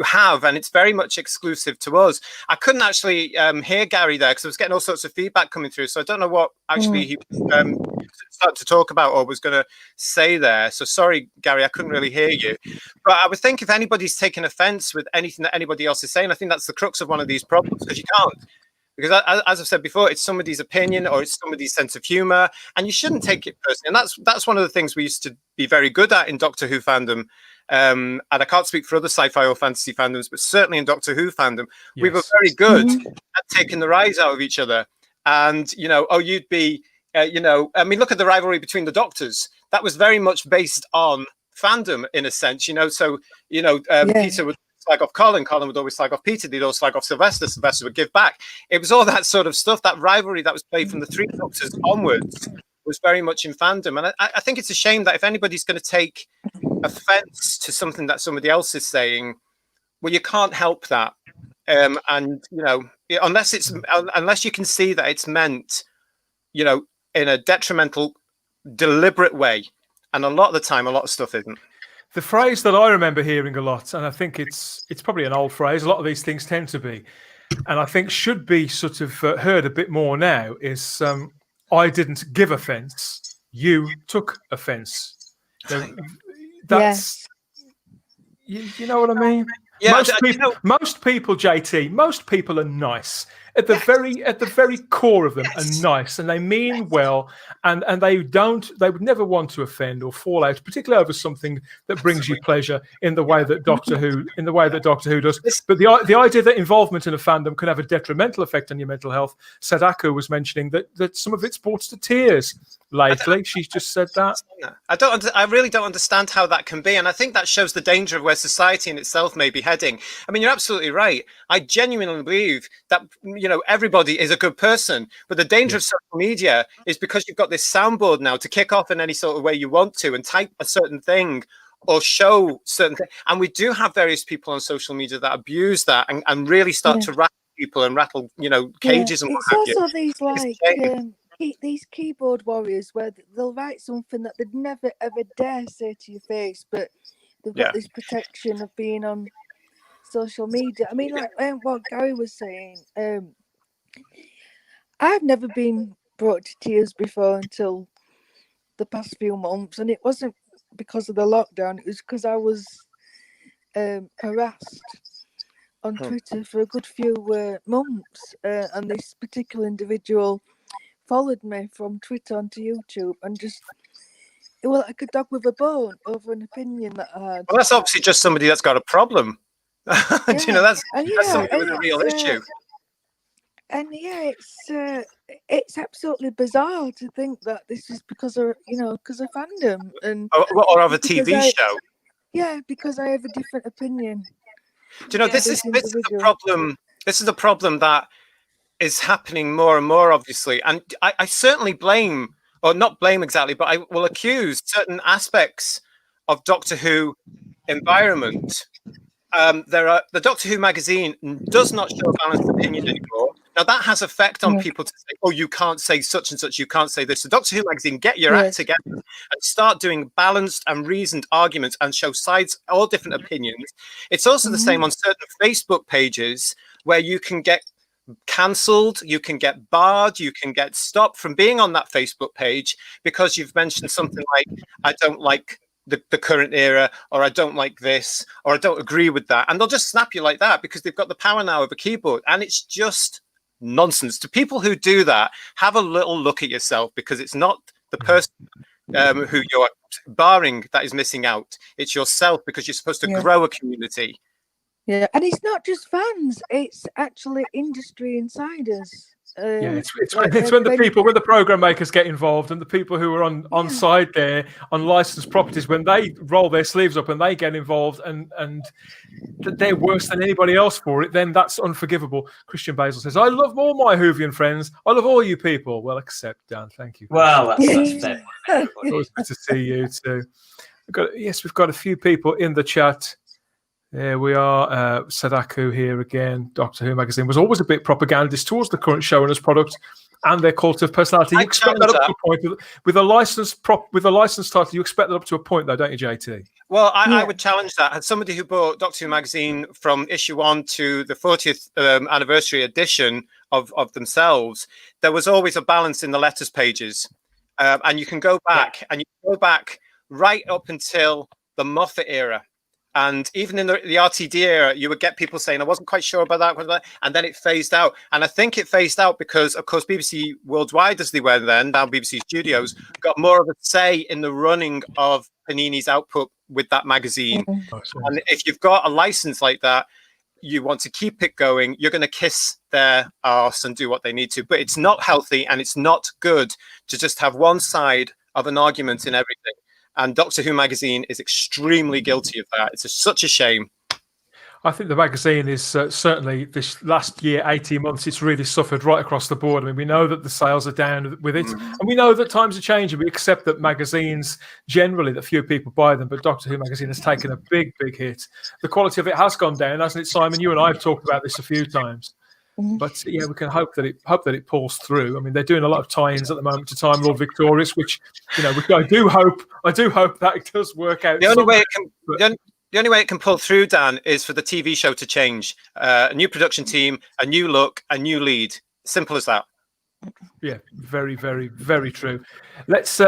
have, and it's very much exclusive to us. I couldn't actually hear Gary there because I was getting all sorts of feedback coming through, so I don't know what actually he started to talk about or was going to say there. So sorry, Gary, I couldn't really hear you. But I would think if anybody's taking offence with anything that anybody else is saying, I think that's the crux of one of these problems, because you can't. Because as I've said before, it's somebody's opinion or it's somebody's sense of humour, and you shouldn't take it personally. And that's one of the things we used to be very good at in Doctor Who fandom. And I can't speak for other sci-fi or fantasy fandoms, but certainly in Doctor Who fandom, we were very good at taking the rise out of each other. And, you'd be... I mean, look at the rivalry between the Doctors. That was very much based on fandom, in a sense, So, Peter would slag off Colin. Colin would always slag off Peter. They'd always slag off Sylvester. Sylvester would give back. It was all that sort of stuff, that rivalry that was played from the Three Doctors onwards was very much in fandom. And I think it's a shame that if anybody's going to take offense to something that somebody else is saying, well, you can't help that. And, you know, unless you can see that it's meant, you know, in a detrimental, deliberate way. And a lot of the time, a lot of stuff isn't. The phrase that I remember hearing a lot, and I think it's probably an old phrase, a lot of these things tend to be, and I think should be sort of heard a bit more now, is I didn't give offence, you took offence. That's, you know what I mean? Yeah, most people, JT, most people are nice. At the very core of them are nice, and they mean well, and they would never want to offend or fall out, particularly over something that brings you pleasure in the way that Doctor Who does. But the idea that involvement in a fandom can have a detrimental effect on your mental health, Sadako was mentioning that some of it's brought to tears lately. She's just said that. I really don't understand how that can be, and I think that shows the danger of where society in itself may be heading. I mean, you're absolutely right. I genuinely believe that, you know, everybody is a good person, but the danger of social media is because you've got this soundboard now to kick off in any sort of way you want to and type a certain thing or show certain things. And we do have various people on social media that abuse that and really start to rattle people and rattle, you know, cages and what have you. It's also these like these keyboard warriors where they'll write something that they'd never ever dare say to your face, but they've got this protection of being on social media. I mean, like what Gary was saying, I've never been brought to tears before until the past few months, and it wasn't because of the lockdown. It was because I was harassed on Twitter for a good few months, and this particular individual followed me from Twitter onto YouTube and just, well, like a dog with a bone over an opinion that I had. Well, that's obviously just somebody that's got a problem. You know, that's somebody with a real issue. And it's absolutely bizarre to think that this is because of fandom and or of a TV show. Yeah, because I have a different opinion. Do you know, this is the problem. This is the problem that is happening more and more, obviously. And I certainly blame, or not blame exactly, but I will accuse certain aspects of Doctor Who environment. The Doctor Who magazine does not show a balanced opinion anymore. Now that has effect on people to say, "Oh, you can't say such and such. You can't say this." The Doctor Who magazine, get your act together and start doing balanced and reasoned arguments and show sides, all different opinions. It's also the same on certain Facebook pages where you can get cancelled, you can get barred, you can get stopped from being on that Facebook page because you've mentioned something like, "I don't like the current era," or "I don't like this," or "I don't agree with that," and they'll just snap you like that because they've got the power now of a keyboard. And it's just nonsense. To people who do that, have a little look at yourself, because it's not the person who you're barring that is missing out. It's yourself, because you're supposed to grow a community. Yeah, and it's not just fans; it's actually industry insiders. It's when the program makers get involved, and the people who are on side there on licensed properties, when they roll their sleeves up and they get involved and they're worse than anybody else for it, then that's unforgivable. Christian Basil says, "I love all my Whovian friends. I love all you people." Well, except Dan. Thank you. Well, that's fair. Always good to see you too. We've got a few people in the chat. There we are. Sadako here again. Doctor Who magazine was always a bit propagandist towards the current showrunners product and their cult of personality. You expect that up to a point with a licensed title. You expect that up to a point, though, don't you, JT? Well, I would challenge that. As somebody who bought Doctor Who magazine from issue 1 to the 40th anniversary edition of themselves, there was always a balance in the letters pages, and you can go back right up until the Moffat era. And even in the RTD era, you would get people saying, "I wasn't quite sure about that," and then it phased out. And I think it phased out because, of course, BBC Worldwide, as they were then, now BBC Studios, got more of a say in the running of Panini's output with that magazine. And if you've got a license like that, you want to keep it going, you're going to kiss their arse and do what they need to. But it's not healthy, and it's not good to just have one side of an argument in everything. And Doctor Who magazine is extremely guilty of that. It's such a shame. I think the magazine is certainly this last year, 18 months, it's really suffered right across the board. I mean, we know that the sales are down with it, and we know that times are changing. We accept that magazines, generally, that few people buy them, but Doctor Who magazine has taken a big, big hit. The quality of it has gone down, hasn't it, Simon? You and I have talked about this a few times. But yeah, we can hope that it pulls through. I mean, they're doing a lot of tie-ins at the moment to Time Lord Victorious, which which I do hope that it does work out. The only way it can pull through, Dan, is for the TV show to change. A new production team, a new look, a new lead. Simple as that. Yeah, very, very, very true. Let's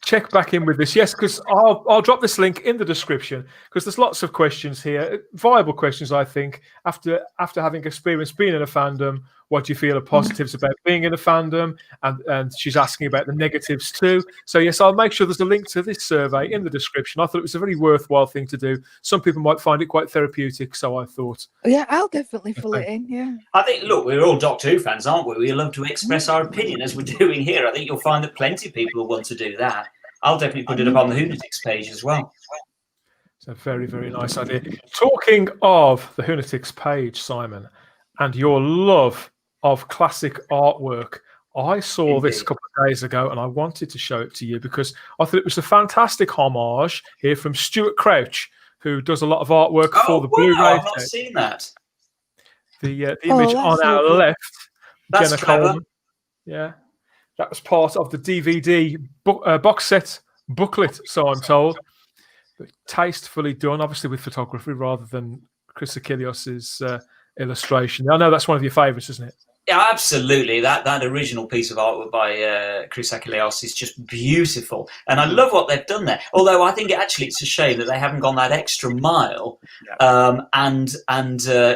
check back in with this. Yes, because I'll drop this link in the description because there's lots of questions here, viable questions. I think after having experienced being in a fandom, what do you feel are positives about being in a fandom? And she's asking about the negatives too. So yes, I'll make sure there's a link to this survey in the description. I thought it was a very worthwhile thing to do. Some people might find it quite therapeutic, so I thought. Yeah, I'll definitely fill it in. Yeah. I think, look, we're all Doctor Who fans, aren't we? We love to express our opinion as we're doing here. I think you'll find that plenty of people will want to do that. I'll definitely put it up on the Whonatics page as well. It's a very, very nice idea. Talking of the Whonatics page, Simon, and your love of classic artwork, I saw this a couple of days ago and I wanted to show it to you because I thought it was a fantastic homage here from Stuart Crouch, who does a lot of artwork for the Blu-ray. I've not seen that. The image on our left, that's Jenna clever. Coleman. Yeah. That was part of the DVD box set booklet, so I'm told. But tastefully done, obviously with photography rather than Chris Achilleos' illustration. I know that's one of your favourites, isn't it? Yeah, absolutely. That original piece of artwork by Chris Achilleos is just beautiful, and I love what they've done there. Although I think it's a shame that they haven't gone that extra mile and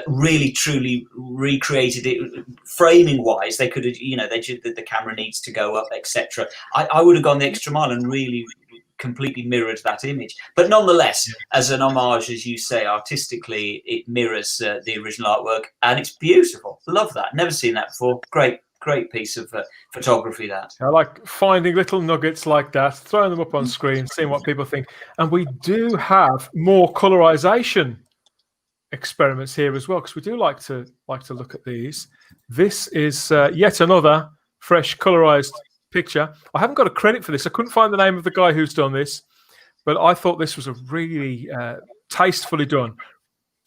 really truly recreated it framing wise. They could have, the camera needs to go up, etc. I would have gone the extra mile and really completely mirrored that image, but nonetheless, as an homage, as you say, artistically it mirrors the original artwork, and it's beautiful. Love that. Never seen that before. Great piece of photography. That I like finding little nuggets like that, throwing them up on screen, seeing what people think. And we do have more colorization experiments here as well, because we do like to look at these. This is yet another fresh colorized picture. I haven't got a credit for this. I couldn't find the name of the guy who's done this, but I thought this was a really tastefully done,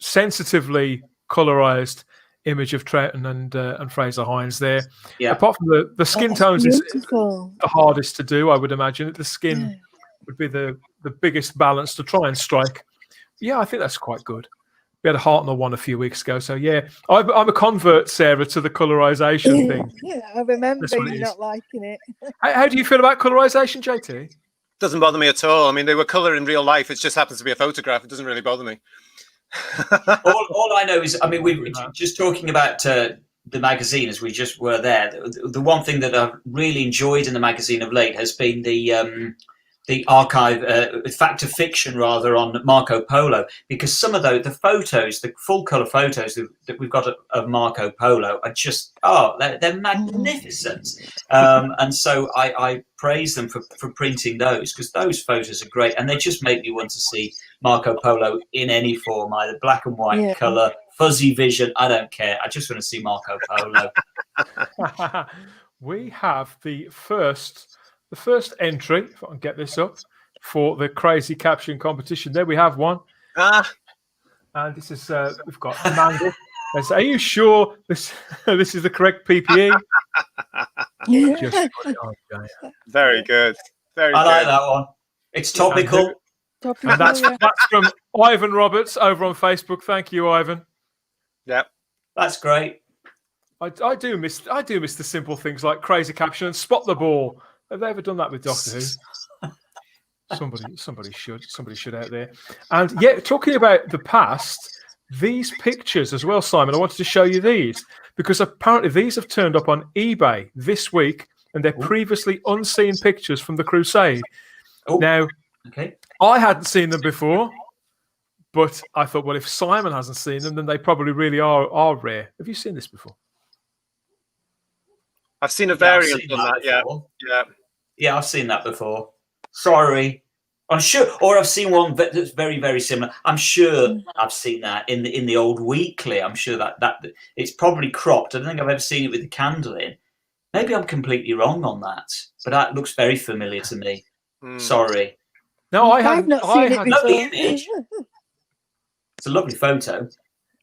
sensitively colorized image of Troughton and Fraser Hines there. Yeah. Apart from the skin tones is the hardest to do, I would imagine. The skin would be the biggest balance to try and strike. Yeah, I think that's quite good. We had a Hartnell one a few weeks ago, so yeah, I'm a convert, Sarah, to the colorization thing. Yeah, I remember you not liking it. How do you feel about colorization, JT? Doesn't bother me at all. I mean, they were color in real life. It just happens to be a photograph. It doesn't really bother me. all I know is, I mean, we were just talking about the magazine as we just were there. The one thing that I've really enjoyed in the magazine of late has been the archive, fact of fiction rather, on Marco Polo, because some of the photos, the full colour photos that we've got of Marco Polo are just, they're magnificent. And so I praise them for printing those, because those photos are great, and they just make me want to see Marco Polo in any form, either black and white, colour, fuzzy vision, I don't care. I just want to see Marco Polo. We have the first entry, if I can get this up, for the crazy caption competition. There we have one. And this is we've got Mangle. Are you sure this is the correct PPE? Very good. Very good. I like that one. It's topical. And that's from Ivan Roberts over on Facebook. Thank you, Ivan. Yep. That's great. I do miss the simple things like crazy caption and spot the ball. Have they ever done that with Doctor Who? Somebody should out there. And yeah, talking about the past, these pictures as well, Simon, I wanted to show you these because apparently these have turned up on eBay this week, and they're previously unseen pictures from the Crusade. Now, I hadn't seen them before, but I thought, well, if Simon hasn't seen them, then they probably really are rare. Have you seen this before? I've seen a variant on that, yeah. Yeah, I've seen that before. Sorry. I'm sure, or I've seen one that's very, very similar. I'm sure I've seen that in the old weekly. I'm sure that it's probably cropped. I don't think I've ever seen it with the candle in. Maybe I'm completely wrong on that, but that looks very familiar to me. Sorry. No, I've not seen it before. Lovely image. It's a lovely photo.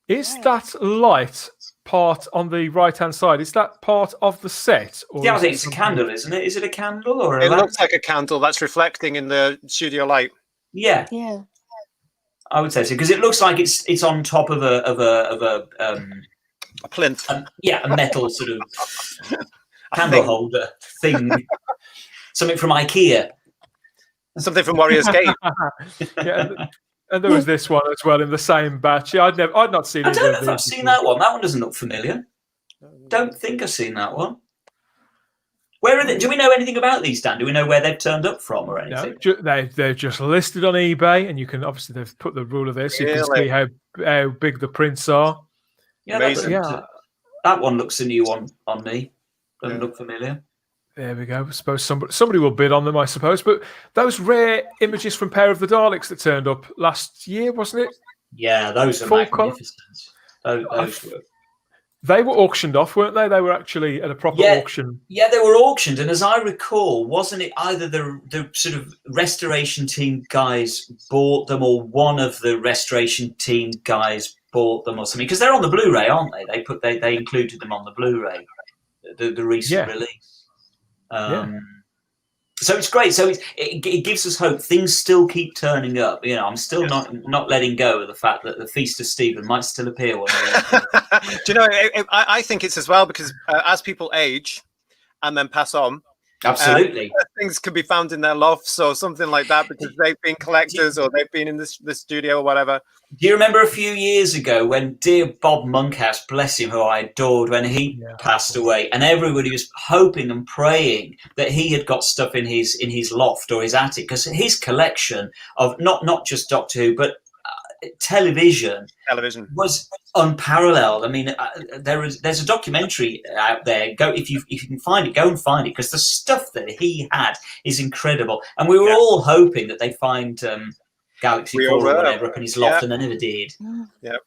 Is that light part on the right-hand side? Is that part of the set? Or Yeah, I think it's a candle, isn't it? Is it a candle or a It lamp? looks like a candle that's reflecting in the studio light. Yeah, Yeah. I would say so because it looks like it's on top of a plinth. A metal sort of candle holder thing. Something from IKEA. Something from Warriors Gate. Yeah, and there was this one as well in the same batch. Yeah, I'd not seen it. I don't know if I've seen that one. That one doesn't look familiar. Don't think I've seen that one. Where are they? Do we know anything about these, Dan? Do we know where they've turned up from or anything? No, they're just listed on eBay, and you can obviously they've put the ruler there, so you can see how big the prints are. Yeah, that one looks a new one on me. Doesn't look familiar. There we go. I suppose somebody will bid on them, I suppose. But those rare images from Power of the Daleks that turned up last year, wasn't it? Yeah, those are magnificent. Those were. They were auctioned off, weren't they? They were actually at a proper auction. Yeah, they were auctioned, and as I recall, wasn't it either the sort of restoration team guys bought them, or one of the restoration team guys bought them, or something? Because they're on the Blu-ray, aren't they? They included them on the Blu-ray, the recent release. So it's great. So it gives us hope. Things still keep turning up. You know, I'm still not letting go of the fact that the Feast of Stephen might still appear one day. Do you know? I think it's as well because as people age and then pass on, absolutely, things can be found in their lofts or something like that because they've been collectors or they've been in the studio or whatever. Do you remember a few years ago when dear Bob Monkhouse, bless him, who I adored, when he passed away, and everybody was hoping and praying that he had got stuff in his loft or his attic, because his collection of not just Doctor Who but television was unparalleled. I mean, there's a documentary out there. Go if you can find it, go and find it, because the stuff that he had is incredible. And we were all hoping that they'd find Galaxy 4 or whatever up in his loft, and they never did. Yeah.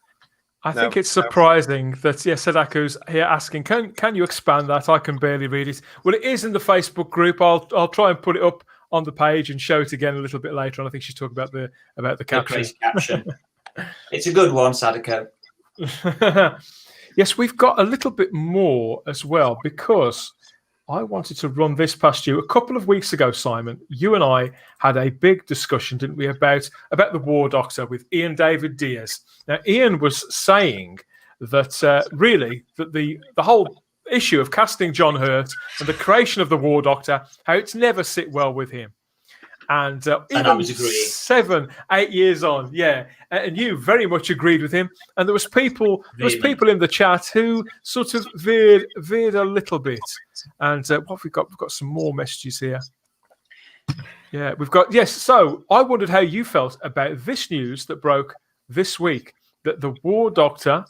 I think it's surprising that Sadaku's here asking, can you expand that? I can barely read it. Well, it is in the Facebook group. I'll try and put it up on the page and show it again a little bit later on. I think she's talking about the caption. It's a good one, Sadako. Yes, we've got a little bit more as well, because I wanted to run this past you. A couple of weeks ago, Simon, you and I had a big discussion, didn't we, about the War Doctor with Ian David Diaz. Now, Ian was saying that really that the whole issue of casting John Hurt and the creation of the War Doctor, how it's never sit well with him. And I was agreeing. 7-8 years on, and you very much agreed with him. And there was people in the chat who sort of veered a little bit. And what have we got? We've got some more messages here. Yeah, we've got So I wondered how you felt about this news that broke this week, that the War Doctor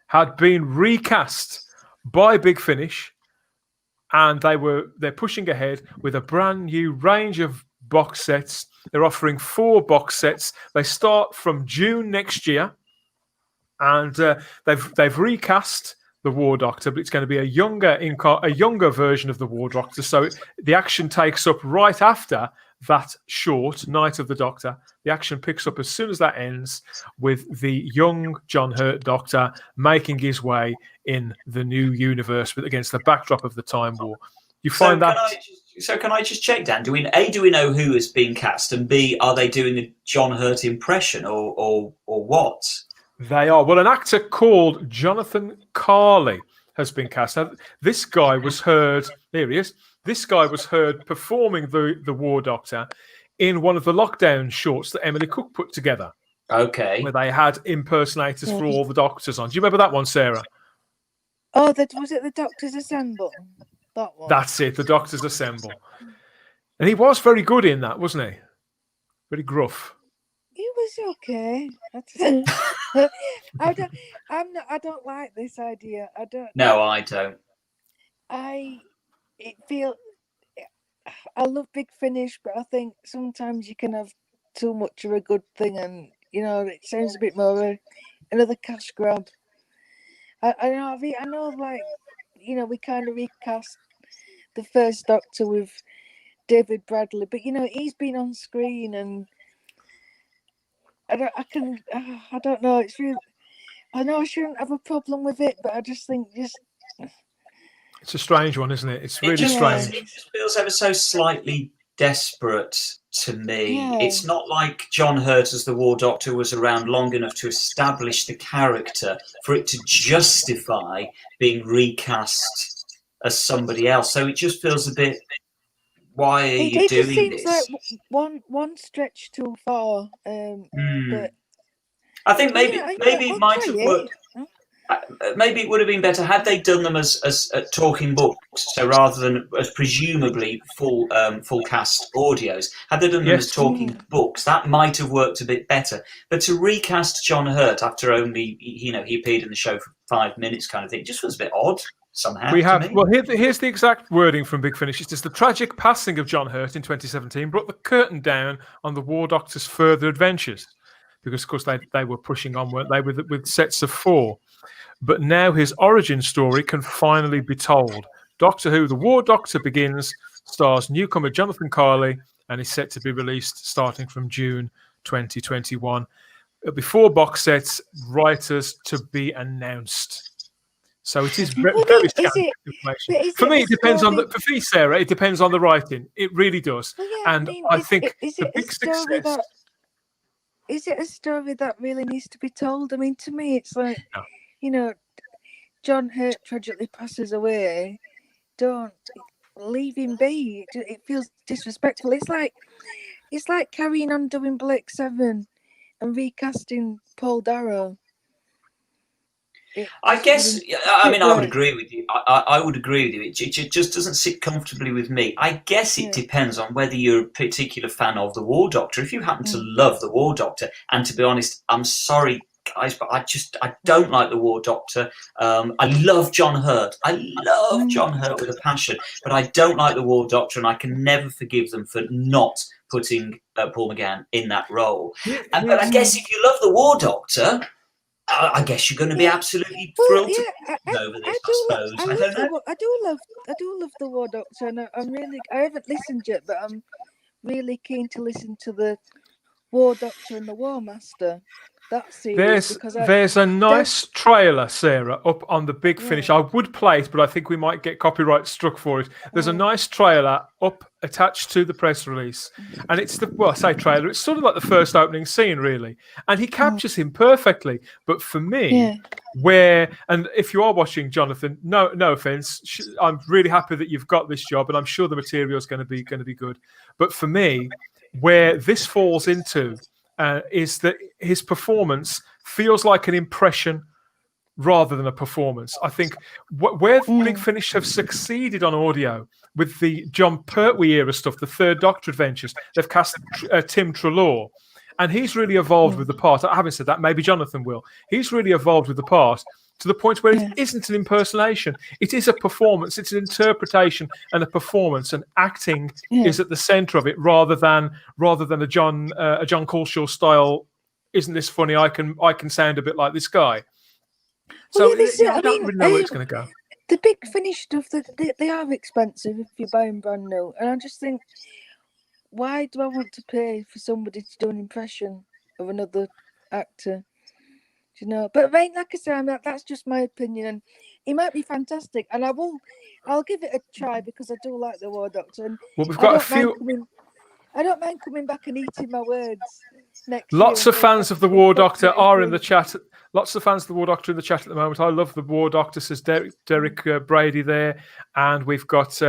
had been recast by Big Finish, and they're pushing ahead with a brand new range of box sets. They're offering 4 box sets. They start from June next year, and they've recast the War Doctor, but it's going to be a younger version of the War Doctor. So the action takes up right after that short Night of the Doctor. The action picks up as soon as that ends, with the young John Hurt Doctor making his way in the new universe, but against the backdrop of the Time War. You find that. So can I just check, Dan? Do we know who is being cast, and B, are they doing a John Hurt impression or what? They are. Well, an actor called Jonathan Carley has been cast. Now, this guy was heard. Here he is. This guy was heard performing the War Doctor in one of the lockdown shorts that Emily Cook put together. Okay. Where they had impersonators for all the Doctors on. Do you remember that one, Sarah? Oh, was it the Doctors Assemble? That one. That's it, the Doctors Assemble. And he was very good in that, wasn't he? Very gruff. He was okay. I don't like this idea. No, I don't. I love Big Finish, but I think sometimes you can have too much of a good thing, and it sounds a bit more another cash grab. I know, like, we kind of recast the first Doctor with David Bradley, but he's been on screen, and I don't know. It's really, I know I shouldn't have a problem with it, but I just think it's a strange one, isn't it? It's really strange. strange. It just feels ever so slightly desperate to me. Yeah. It's not like John Hurt as the War Doctor was around long enough to establish the character for it to justify being recast as somebody else. So it just feels a bit, why are you it doing just seems this? like one stretch too far. But I think maybe it might have worked. Maybe it would have been better had they done them as talking books. So rather than as presumably full cast audios, had they done them as talking books, that might have worked a bit better. But to recast John Hurt after only he appeared in the show for 5 minutes, kind of thing, just was a bit odd somehow. We have here's the exact wording from Big Finish. It's just the tragic passing of John Hurt in 2017 brought the curtain down on the War Doctor's further adventures, because of course they were pushing on, weren't they, with sets of 4. But now his origin story can finally be told. Doctor Who, The War Doctor Begins, stars newcomer Jonathan Carley and is set to be released starting from June 2021. Before box sets, writers to be announced. So it is very scant information. For me, it depends on for me, Sarah, it depends on the writing. It really does. I think the big success. Is it a story that really needs to be told? I mean, to me, it's like, John Hurt tragically passes away. Don't leave him be. It feels disrespectful. It's like carrying on doing Blake 7 and recasting Paul Darrow. I guess. I mean, I would agree with you. I would agree with you. It just doesn't sit comfortably with me. I guess it depends on whether you're a particular fan of the War Doctor. If you happen to love the War Doctor, and to be honest, I'm sorry, guys, but I don't like the War Doctor. I love John Hurt. I love John Hurt with a passion, but I don't like the War Doctor, and I can never forgive them for not putting Paul McGann in that role. But I guess if you love the War Doctor, I guess you're going to be absolutely thrilled over this. I don't know. I do love the War Doctor, and I haven't listened yet, but I'm really keen to listen to the War Doctor and the War Master. That series, there's a nice trailer, Sarah, up on the Big Finish. I would play it, but I think we might get copyright struck for it. There's a nice trailer up attached to the press release, and it's I say trailer. It's sort of like the first opening scene, really, and he captures him perfectly. But for me, and if you are watching, Jonathan, no offense, I'm really happy that you've got this job, and I'm sure the material is going to be good. But for me, where this falls into is that his performance feels like an impression rather than a performance. I think where Big Finish have succeeded on audio with the John Pertwee era stuff, the Third Doctor adventures, they've cast Tim Treloar, and he's really evolved with the part. I haven't said that, maybe Jonathan will. He's really evolved with the part to the point where it isn't an impersonation. It is a performance. It's an interpretation and a performance, and acting is at the centre of it, rather than a John Culshaw style. Isn't this funny? I can sound a bit like this guy. So I don't really know where it's going to go. The Big Finish stuff, they are expensive if you're buying brand new, and I just think, why do I want to pay for somebody to do an impression of another actor? But like I say, that's just my opinion, and he might be fantastic, and I'll give it a try because I do like the War Doctor. And we've got a few. I don't mind coming back and eating my words next Lots year. of fans of the War Doctor are in the chat. Lots of fans of the War Doctor in the chat at the moment. I love the War Doctor, says Derek Brady there, and we've got.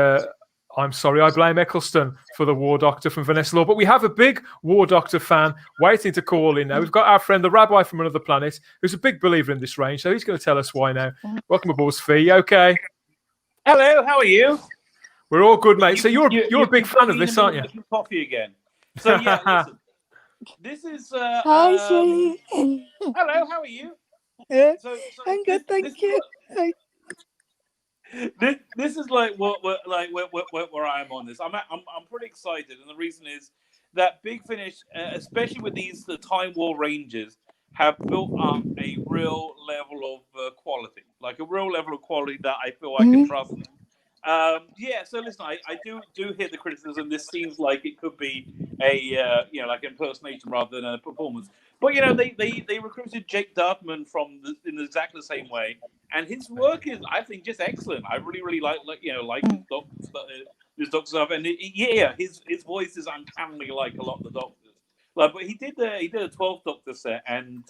I'm sorry, I blame Eccleston for the War Doctor from Vanessa Law. But we have a big War Doctor fan waiting to call in now. We've got our friend, the Rabbi from Another Planet, who's a big believer in this range. So he's going to tell us why now. Welcome aboard, Sfee. Okay. Hello, how are you? We're all good, mate. So you're a big fan of this, aren't you? Coffee again. So yeah, listen, this is... Hi, Sfee. Hello, how are you? Yeah, I'm good, thank you. This is like where I am on this. I'm pretty excited, and the reason is that Big Finish, especially with the Time War Rangers, have built up a real level of quality, like a real level of quality that I feel I can trust. Yeah, so listen, I do hear the criticism. This seems like it could be a like impersonation rather than a performance. But they recruited Jake Dartman in exactly the same way, and his work is, I think, just excellent. I really like his Doctor stuff, and his voice is uncannily like a lot of the Doctors. Like, but he did a 12th Doctor set, and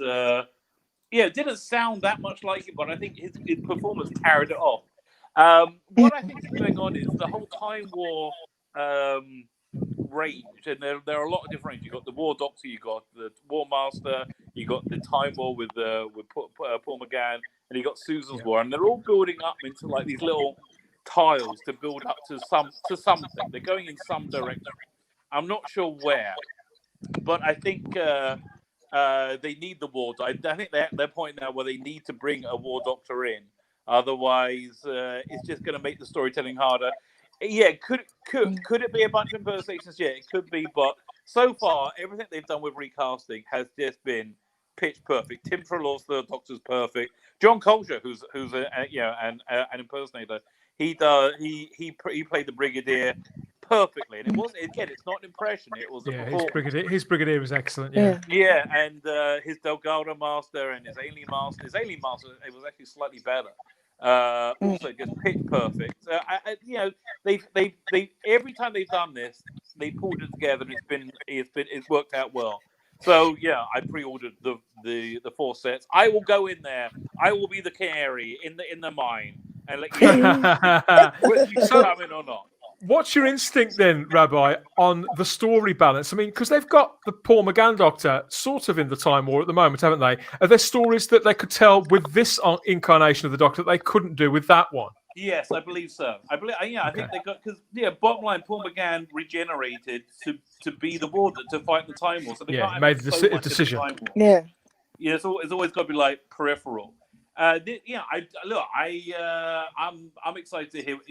it didn't sound that much like it, but I think his performance carried it off. What I think is going on is the whole Time War range, and there are a lot of different ranges. You got the War Doctor, you got the War Master, you got the Time War with Paul McGann, and you got Susan's War, and they're all building up into like these little tiles to build up to something. They're going in some direction. I'm not sure where, but I think they need the War. I think they're at their point now where they need to bring a War Doctor in. Otherwise, it's just going to make the storytelling harder. Yeah, could it be a bunch of impersonations? Yeah, it could be. But so far, everything they've done with recasting has just been pitch perfect. Tim Trelaw's Third Doctor's perfect. John Colcher, who's an impersonator, he played the Brigadier perfectly, and it was, again, it's not an impression, it was a performance. His brigadier was excellent. Yeah, and his Delgado Master and his Alien Master, it was actually slightly better. Also just pitch perfect. They every time they've done this, they pulled it together, and it's worked out well. So yeah, I pre-ordered the 4 sets. I will go in there. I will be the canary in the mine and let you know whether you come in or not. What's your instinct then, Rabbi, on the story balance? I mean, because they've got the Paul McGann Doctor sort of in the Time War at the moment, haven't they? Are there stories that they could tell with this incarnation of the Doctor that they couldn't do with that one? Yes, I believe so. I think they got, because bottom line, Paul McGann regenerated to be the warder, to fight the Time War. So they can't made have so the much decision. In the Time War. Yeah. Yeah, it's always got to be like peripheral. I'm excited to hear what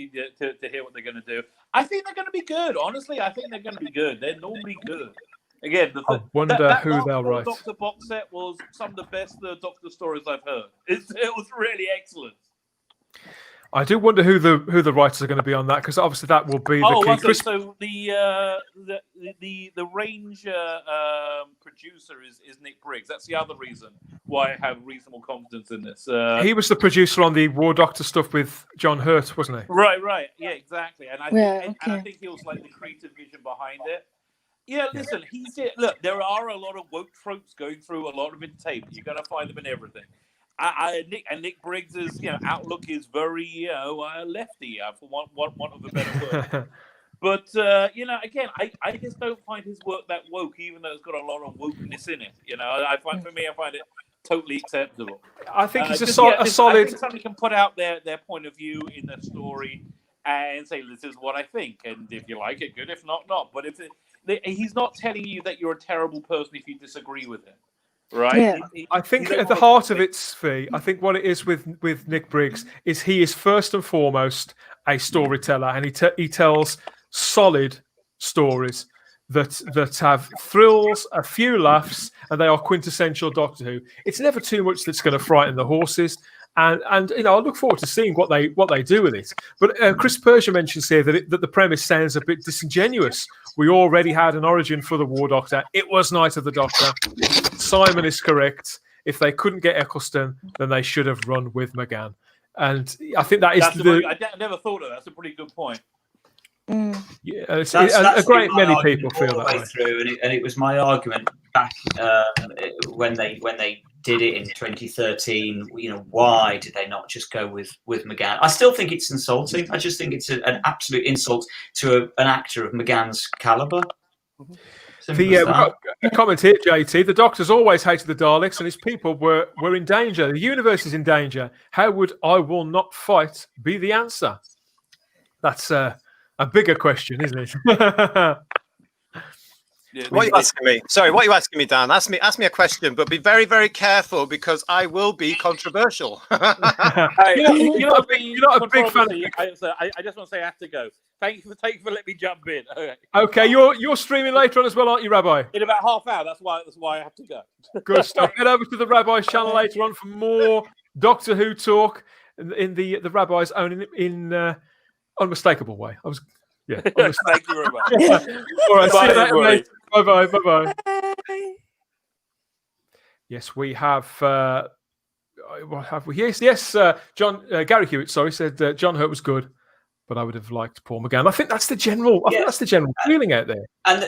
they're going to do. I think they're going to be good. Honestly, I think they're going to be good. They're normally good. Again, I wonder who they'll write. Doctor box set was some of the best Doctor stories I've heard. It was really excellent. I do wonder who the writers are going to be on that, because obviously that will be the key. So the range producer is Nick Briggs. That's the other reason why I have reasonable confidence in this. He was the producer on the War Doctor stuff with John Hurt, wasn't he? Right. Yeah, exactly. And I think he was like the creative vision behind it. Yeah, listen, look, there are a lot of woke tropes going through a lot of in tape. You're going to find them in everything. Nick Briggs's outlook is very lefty, for want of a better word. But again, I just don't find his work that woke, even though it's got a lot of wokeness in it. I find it totally acceptable. I think he's a solid. I think somebody can put out their point of view in their story and say, "This is what I think," and if you like it, good. If not, not. But he's not telling you that you're a terrible person if you disagree with him. Right. Yeah. I think at the heart of it, Svi, I think what it is with Nick Briggs is he is first and foremost a storyteller, and he tells solid stories that have thrills, a few laughs, and they are quintessential Doctor Who. It's never too much that's going to frighten the horses. And I look forward to seeing what they do with it. But Chris Persia mentions here that the premise sounds a bit disingenuous. We already had an origin for the War Doctor. It was Night of the Doctor. Simon is correct. If they couldn't get Eccleston, then they should have run with McGann. And I think that is I never thought of that. That's a pretty good point. Yeah, a great many people feel that way. Through, and it was my argument back when they did it in 2013. Why did they not just go with McGann? I still think it's insulting. I just think it's an absolute insult to an actor of McGann's caliber. We've got a comment here, JT. The Doctor's always hated the Daleks, and his people were in danger. The universe is in danger. How would "I will not fight" be the answer? That's a bigger question, isn't it? Yeah, What are you asking me? Sorry, what are you asking me, Dan? Ask me a question, but be very, very careful because I will be controversial. Hey, you're not a big fan of I just want to say I have to go. Thank you for letting me jump in. Okay. Okay, you're streaming later on as well, aren't you, Rabbi? In about half hour. That's why I have to go. Good stuff. Head over to the Rabbi's channel later on for more Doctor Who talk in the Rabbi's own in unmistakable way. Thank you very much. All right, Bye, see you later, everybody. mate. Bye bye. Bye. Yes, we have. What have we? Yes. John Gary Hewitt. Sorry, said John Hurt was good, but I would have liked Paul McGann. I think that's the general. I think that's the general feeling out there. And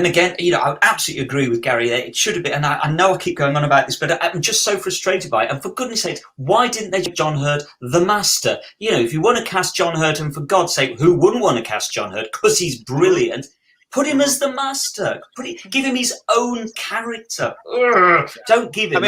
again, I would absolutely agree with Gary there. It should have been, and I know I keep going on about this, but I'm just so frustrated by it. And for goodness sake, why didn't they give John Hurt the Master? If you want to cast John Hurt, and for God's sake, who wouldn't want to cast John Hurt? Because he's brilliant. Put him as the Master. Give him his own character. Don't give him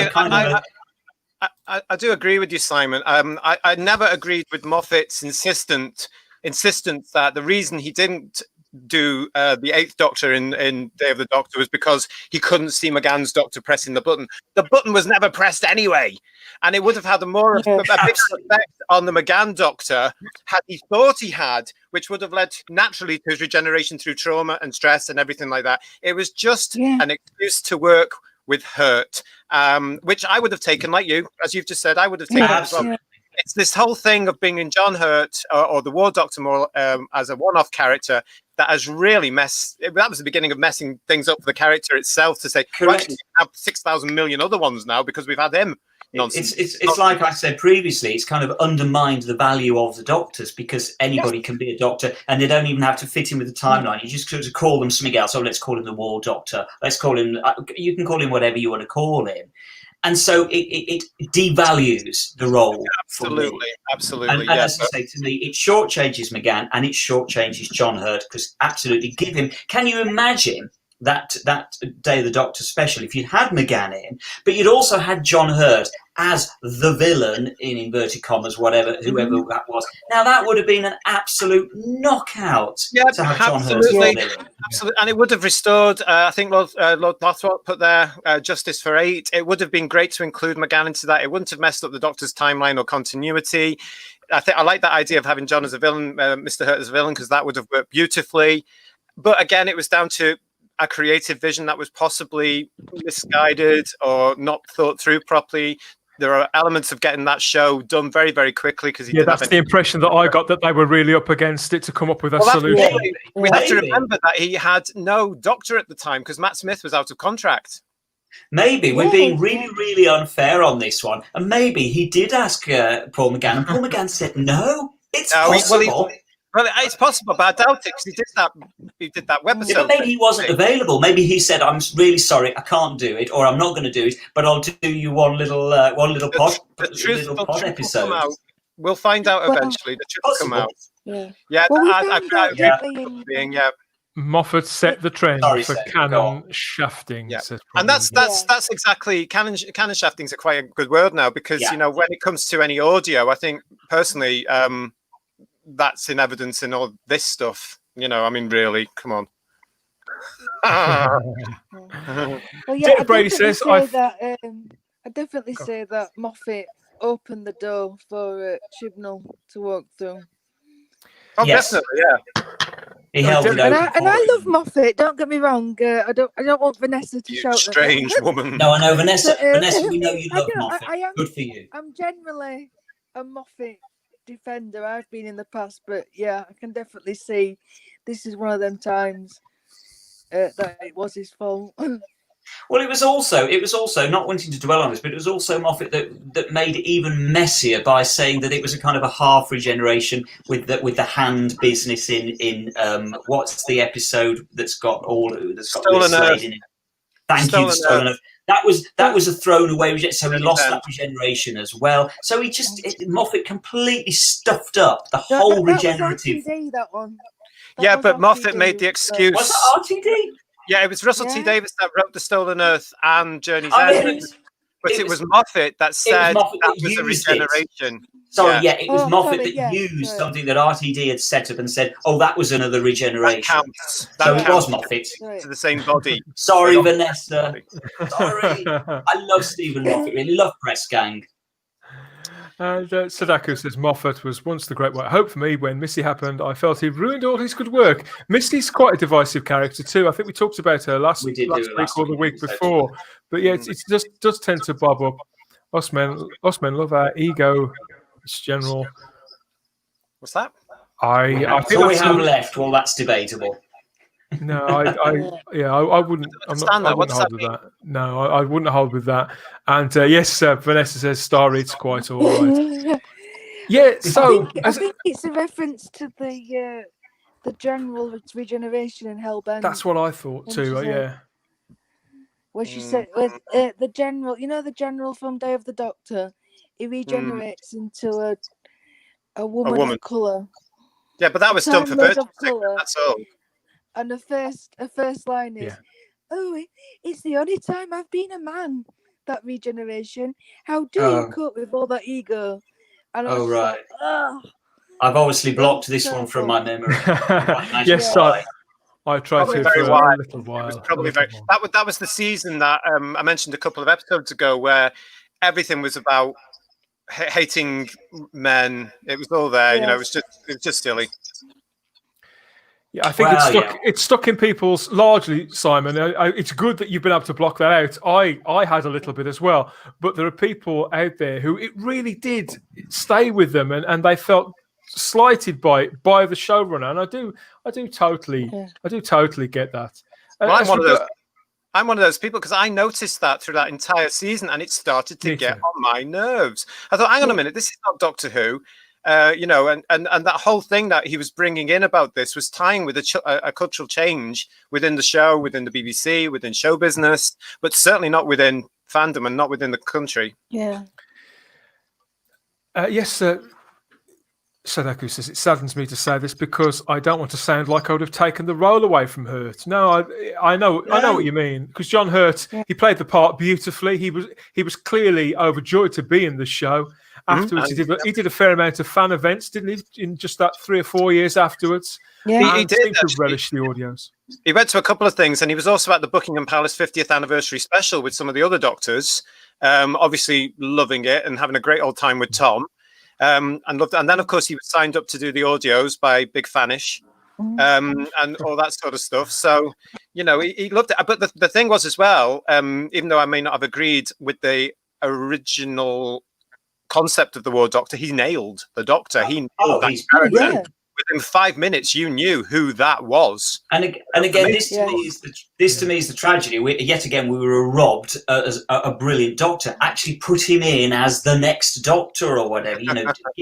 I do agree with you, Simon. I never agreed with Moffat's insistence that the reason he didn't do the Eighth Doctor in Day of the Doctor was because he couldn't see McGann's Doctor pressing the button. The button was never pressed anyway, and it would have had a big effect on the McGann Doctor had he thought he had, which would have led naturally to his regeneration through trauma and stress and everything like that. It was just an excuse to work with Hurt, which I would have taken, like you, as you've just said, I would have taken as well. It's this whole thing of being in John Hurt or the War Doctor more as a one-off character that has really that was the beginning of messing things up for the character itself, to say, well, actually, we have 6,000 million other ones now because we've had him. Nonsense. It's like I said previously, it's kind of undermined the value of the Doctors because anybody can be a Doctor and they don't even have to fit in with the timeline. You just sort of call them something else. Oh, let's call him the War Doctor. Let's call him, you can call him whatever you want to call him. And so it devalues the role. Absolutely. And as I say, to me, it shortchanges McGann and it shortchanges John Hurt because absolutely give him. Can you imagine that Day of the Doctor special if you'd had McGann in, but you'd also had John Hurt as the villain in inverted commas, whoever that was. Now that would have been an absolute knockout to have John Hurt as the villain. Absolutely, and it would have restored. I think Lord Lothwot put there Justice for 8. It would have been great to include McGann into that. It wouldn't have messed up the Doctor's timeline or continuity. I like that idea of having John as a villain, Mr. Hurt as a villain, because that would have worked beautifully. But again, it was down to a creative vision that was possibly misguided or not thought through properly. There are elements of getting that show done very, very quickly because that's the impression that I got, that they were really up against it to come up with a solution. We have to remember that he had no Doctor at the time because Matt Smith was out of contract. Maybe we're being really, really unfair on this one, and maybe he did ask Paul McGann, and Paul McGann said no. It's possible. Well, it's possible, but I doubt it because he did that webisode. But maybe he wasn't available. Maybe he said, "I'm really sorry, I can't do it, or I'm not going to do it, but I'll do you one little pod episode." We'll find out eventually. The truth will come out. Yeah. Moffat set the trend for canon shafting. Yeah. And that's exactly canon shafting is quite a good word now because when it comes to any audio, I think personally. That's in evidence in all this stuff. I mean, really, come on. Brady says, I definitely say that Moffat opened the door for Chibnall to walk through. Oh, definitely, yeah. He held it open. And I love Moffat. Don't get me wrong. I don't want Vanessa to shout. Strange woman. No, I know Vanessa. Vanessa, we know you love Moffat. Good for you. I'm generally a Moffat defender. I've been in the past, but I can definitely see this is one of them times that it was his fault. Well, it was also not wanting to dwell on this, but it was also Moffat that made it even messier by saying that it was a kind of a half regeneration with the hand business in what's the episode that's got Stolen Earth in it. Thank you, Stolen Earth. That was a thrown away regeneration, so he lost that regeneration as well. So Moffat completely stuffed up the whole regenerative. Was RTD, that one. But Moffat made the excuse. Was it RTD? Yeah, it was Russell T Davies that wrote The Stolen Earth and Journey's End. But it was Moffat that said Moffat that that was a used it. regeneration. Sorry, it was Moffat sorry, that used sorry. something that RTD had set up and said, "Oh, that was another regeneration." That counts. So That it was counts Moffat. to the same body. Sorry, They got Vanessa. Sorry. I love Stephen Moffat. I love Press Gang. And Sadako says Moffat was once the great white hope for me. When Missy happened, I felt he ruined all his good work. Missy's quite a divisive character too. I think we talked about her last week or the week before. But yeah, it just does tend to bob up. Us men love our ego. It's general. What's that? I think we have left. Well, that's debatable. No, I wouldn't. I wouldn't hold with that. No, I wouldn't hold with that. And yes, Vanessa says Starreed's quite all right. Yeah, so I think it's a reference to the general regeneration in Hellbent. That's what I thought too. Yeah. Where she said, the general, the general from Day of the Doctor, he regenerates into a woman of colour. Yeah, but that was done for virtue. That's all. And the first line is, "Oh, it's the only time I've been a man." That regeneration. How do you cope with all that ego? And I was right. Like, oh. I've obviously blocked this one from my memory. Yes, I tried to for a little while. It was probably that was the season that I mentioned a couple of episodes ago, where everything was about hating men. It was all there, it was just silly. Yeah, I think it's stuck in people's largely, Simon. It's good that you've been able to block that out. I had a little bit as well, but there are people out there who it really did stay with them, and they felt slighted by the showrunner, and I do totally get that. Well, I'm one of those people, because I noticed that through that entire season, and it started to get on my nerves. I thought, hang on a minute, this is not Doctor Who. And that whole thing that he was bringing in about this was tying with a cultural change within the show, within the BBC, within show business, but certainly not within fandom and not within the country. Yeah. Yes, Sadako says, it saddens me to say this because I don't want to sound like I would have taken the role away from Hurt. No, I know what you mean, because John Hurt, he played the part beautifully. He was clearly overjoyed to be in the show. Afterwards, he did a fair amount of fan events, didn't he? In just that 3 or 4 years afterwards, he did seemed to relish the audios. He went to a couple of things, and he was also at the Buckingham Palace 50th anniversary special with some of the other doctors. Obviously, loving it and having a great old time with Tom, and loved. And then, of course, he was signed up to do the audios by Big Fanish, and all that sort of stuff. So, he loved it. But the thing was as well, even though I may not have agreed with the original concept of the War Doctor, he nailed the Doctor. He nailed that character. Within 5 minutes, you knew who that was. And again, this to me is the tragedy. Yet again, we were robbed as a brilliant Doctor. Actually, put him in as the next Doctor or whatever. Give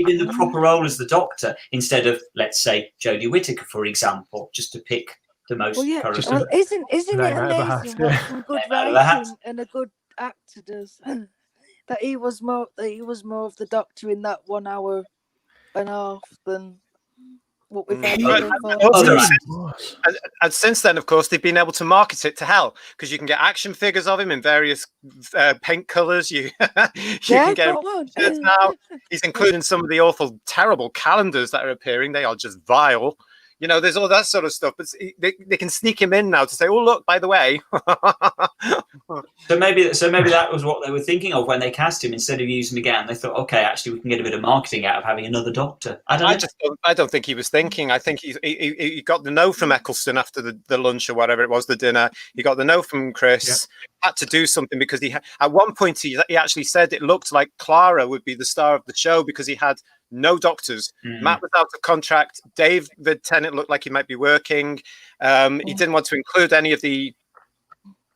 him the proper role as the Doctor instead of, let's say, Jodie Whittaker, for example, just to pick the most current. Well, isn't it amazing what some good writing and a good actor does? That he was more of the Doctor in that 1 hour and a half than what we've had. And since then, of course, they've been able to market it to hell, because you can get action figures of him in various paint colours. You can get shirts now. He's including some of the awful, terrible calendars that are appearing. They are just vile. There's all that sort of stuff, but they can sneak him in now to say, "Oh, look, by the way." So maybe that was what they were thinking of when they cast him. Instead of using him again, they thought, "Okay, actually, we can get a bit of marketing out of having another Doctor." I don't think he was thinking. I think he got the no from Eccleston after the lunch or whatever it was, the dinner. He got the no from Chris. Had to do something because at one point he actually said it looked like Clara would be the star of the show because he had no doctors. Matt was out of contract. Dave, the Tennant, looked like he might be working. He didn't want to include any of the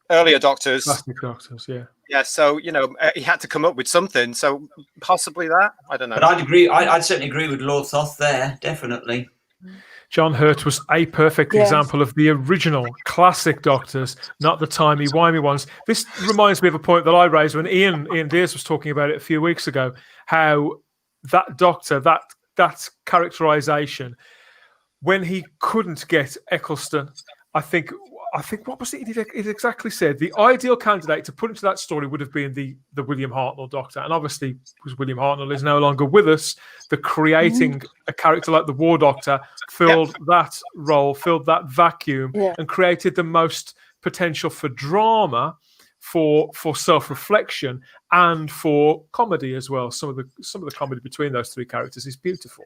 earlier doctors. Classic doctors, yeah. Yeah, so, he had to come up with something. So possibly that. I don't know. But I'd agree. I'd certainly agree with Lord Thoth there, definitely. John Hurt was a perfect example of the original classic Doctors, not the timey-wimey ones. This reminds me of a point that I raised when Ian Dears was talking about it a few weeks ago, how that Doctor, that characterization, when he couldn't get Eccleston, I think I think what was it? It exactly said the ideal candidate to put into that story would have been the William Hartnell Doctor, and obviously because William Hartnell is no longer with us, the creating a character like the War Doctor filled that role, filled that vacuum, and created the most potential for drama, for self-reflection, and for comedy as well. Some of the comedy between those three characters is beautiful.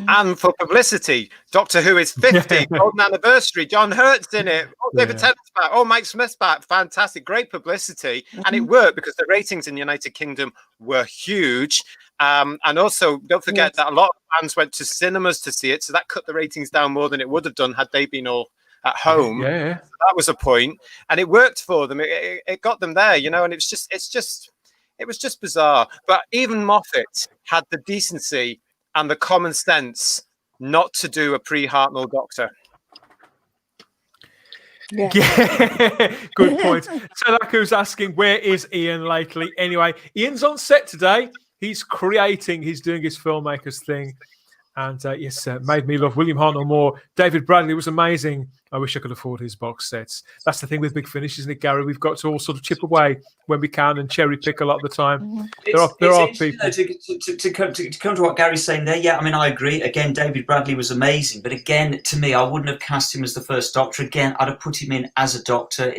And for publicity, Doctor Who is 50, golden anniversary. John Hurt's in it. Oh, David Tennant's back. Oh, Mike Smith's back. Fantastic, great publicity, and it worked because the ratings in the United Kingdom were huge. And also, don't forget that a lot of fans went to cinemas to see it, so that cut the ratings down more than it would have done had they been all at home. So that was a point, and it worked for them. It got them there, you know. And it was just bizarre. But even Moffat had the decency and the common sense not to do a pre-Hartnell Doctor. Yeah. Good point. Talaku's asking, where is Ian lately? Anyway, Ian's on set today. He's doing his filmmakers thing. And made me love William Hartnell more. David Bradley was amazing. I wish I could afford his box sets. That's the thing with Big Finish, isn't it, Gary? We've got to all sort of chip away when we can and cherry pick a lot of the time. There are people. To come to what Gary's saying there, yeah, I mean, I agree. Again, David Bradley was amazing. But again, to me, I wouldn't have cast him as the first Doctor. Again, I'd have put him in as a Doctor.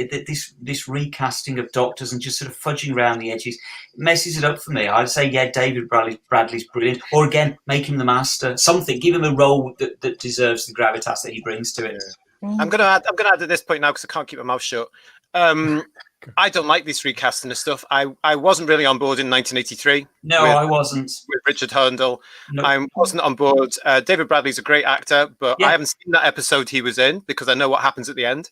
This recasting of Doctors and just sort of fudging around the edges messes it up for me. I'd say, yeah, David Bradley's brilliant. Or again, make him the Master. Something, give him a role that deserves the gravitas that he brings to it. I'm gonna add at this point now because I can't keep my mouth shut. I don't like this recasting of stuff. I wasn't really on board in 1983. No, I wasn't. With Richard Hartnell. No. I wasn't on board. David Bradley's a great actor, but I haven't seen that episode he was in because I know what happens at the end.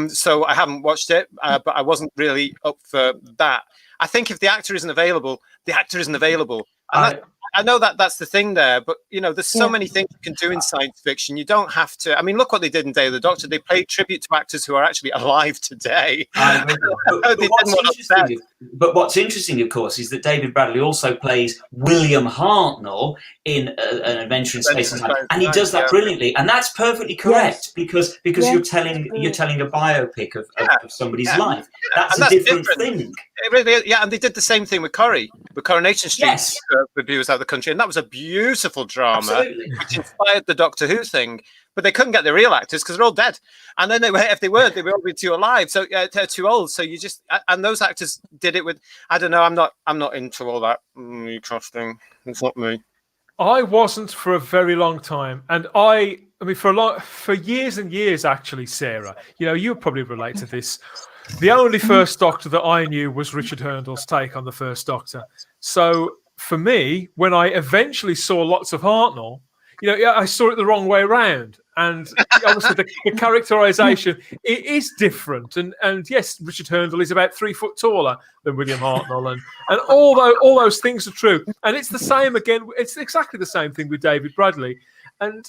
So I haven't watched it, but I wasn't really up for that. I think if the actor isn't available, the actor isn't available. And I know that's the thing there, but you know, there's so many things you can do in science fiction. You don't have to. I mean, look what they did in Day of the Doctor. They played tribute to actors who are actually alive today. But what's interesting, of course, is that David Bradley also plays William Hartnell in An Adventure in Space and Time, and he does that brilliantly, and that's perfectly correct because you're telling a biopic of somebody's life. That's a different thing. It really, and they did the same thing with Coronation Street for viewers out of the country, and that was a beautiful drama which inspired the Doctor Who thing. But they couldn't get the real actors because they're all dead, and then if they were, they would all be too alive, so too old. So you just and those actors did it with I don't know. I'm not into all that casting. It's not me. I wasn't for a very long time, and I mean for years and years actually, Sarah. You know, you'll probably relate to this. The only first Doctor that I knew was Richard Hurndall's take on the first Doctor. So for me, when I eventually saw lots of Hartnell, you know, I saw it the wrong way around. And obviously the characterization it is different. And yes, Richard Hurndall is about 3 foot taller than William Hartnell. And all those things are true. And it's the same again. It's exactly the same thing with David Bradley. And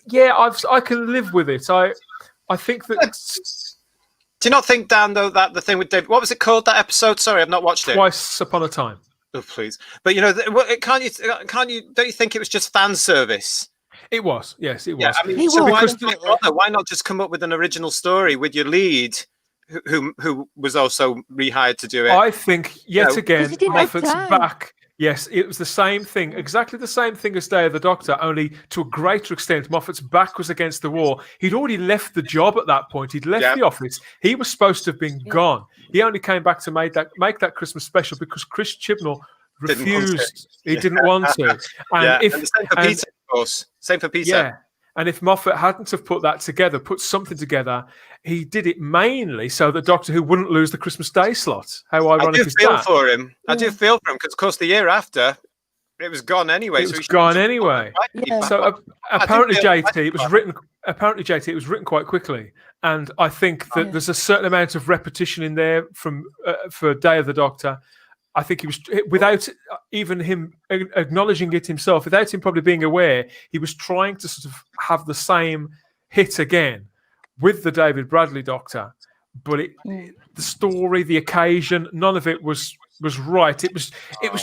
yeah, I can live with it. I think that... Do you not think, Dan, though, that the thing with David, what was it called, that episode? Sorry, I've not watched it. Twice Upon a Time. Oh, please. But, you know, can't you, don't you think it was just fan service? It was, yes, it was. Yeah, I mean, why not just come up with an original story with your lead, who was also rehired to do it? I think, again, Moffat's back. Yes, it was the same thing, exactly the same thing as Day of the Doctor, only to a greater extent, Moffat's back was against the wall. He'd already left the job at that point. He'd left the office. He was supposed to have been gone. He only came back to make that Christmas special because Chris Chibnall refused. He didn't want to. And and the same for Peter, of course. Same for Peter. Yeah. And if Moffat hadn't have put something together, he did it mainly so that Doctor Who wouldn't lose the Christmas Day slot. How ironic is that? I do feel for him. I do feel for him because, of course, the year after, it was gone anyway. It was gone anyway. So apparently, JT, it was written quite quickly, and I think that there's a certain amount of repetition in there for Day of the Doctor. I think he was, without even him acknowledging it himself, without him probably being aware, he was trying to sort of have the same hit again with the David Bradley Doctor. But the story, the occasion, none of it was was right. It was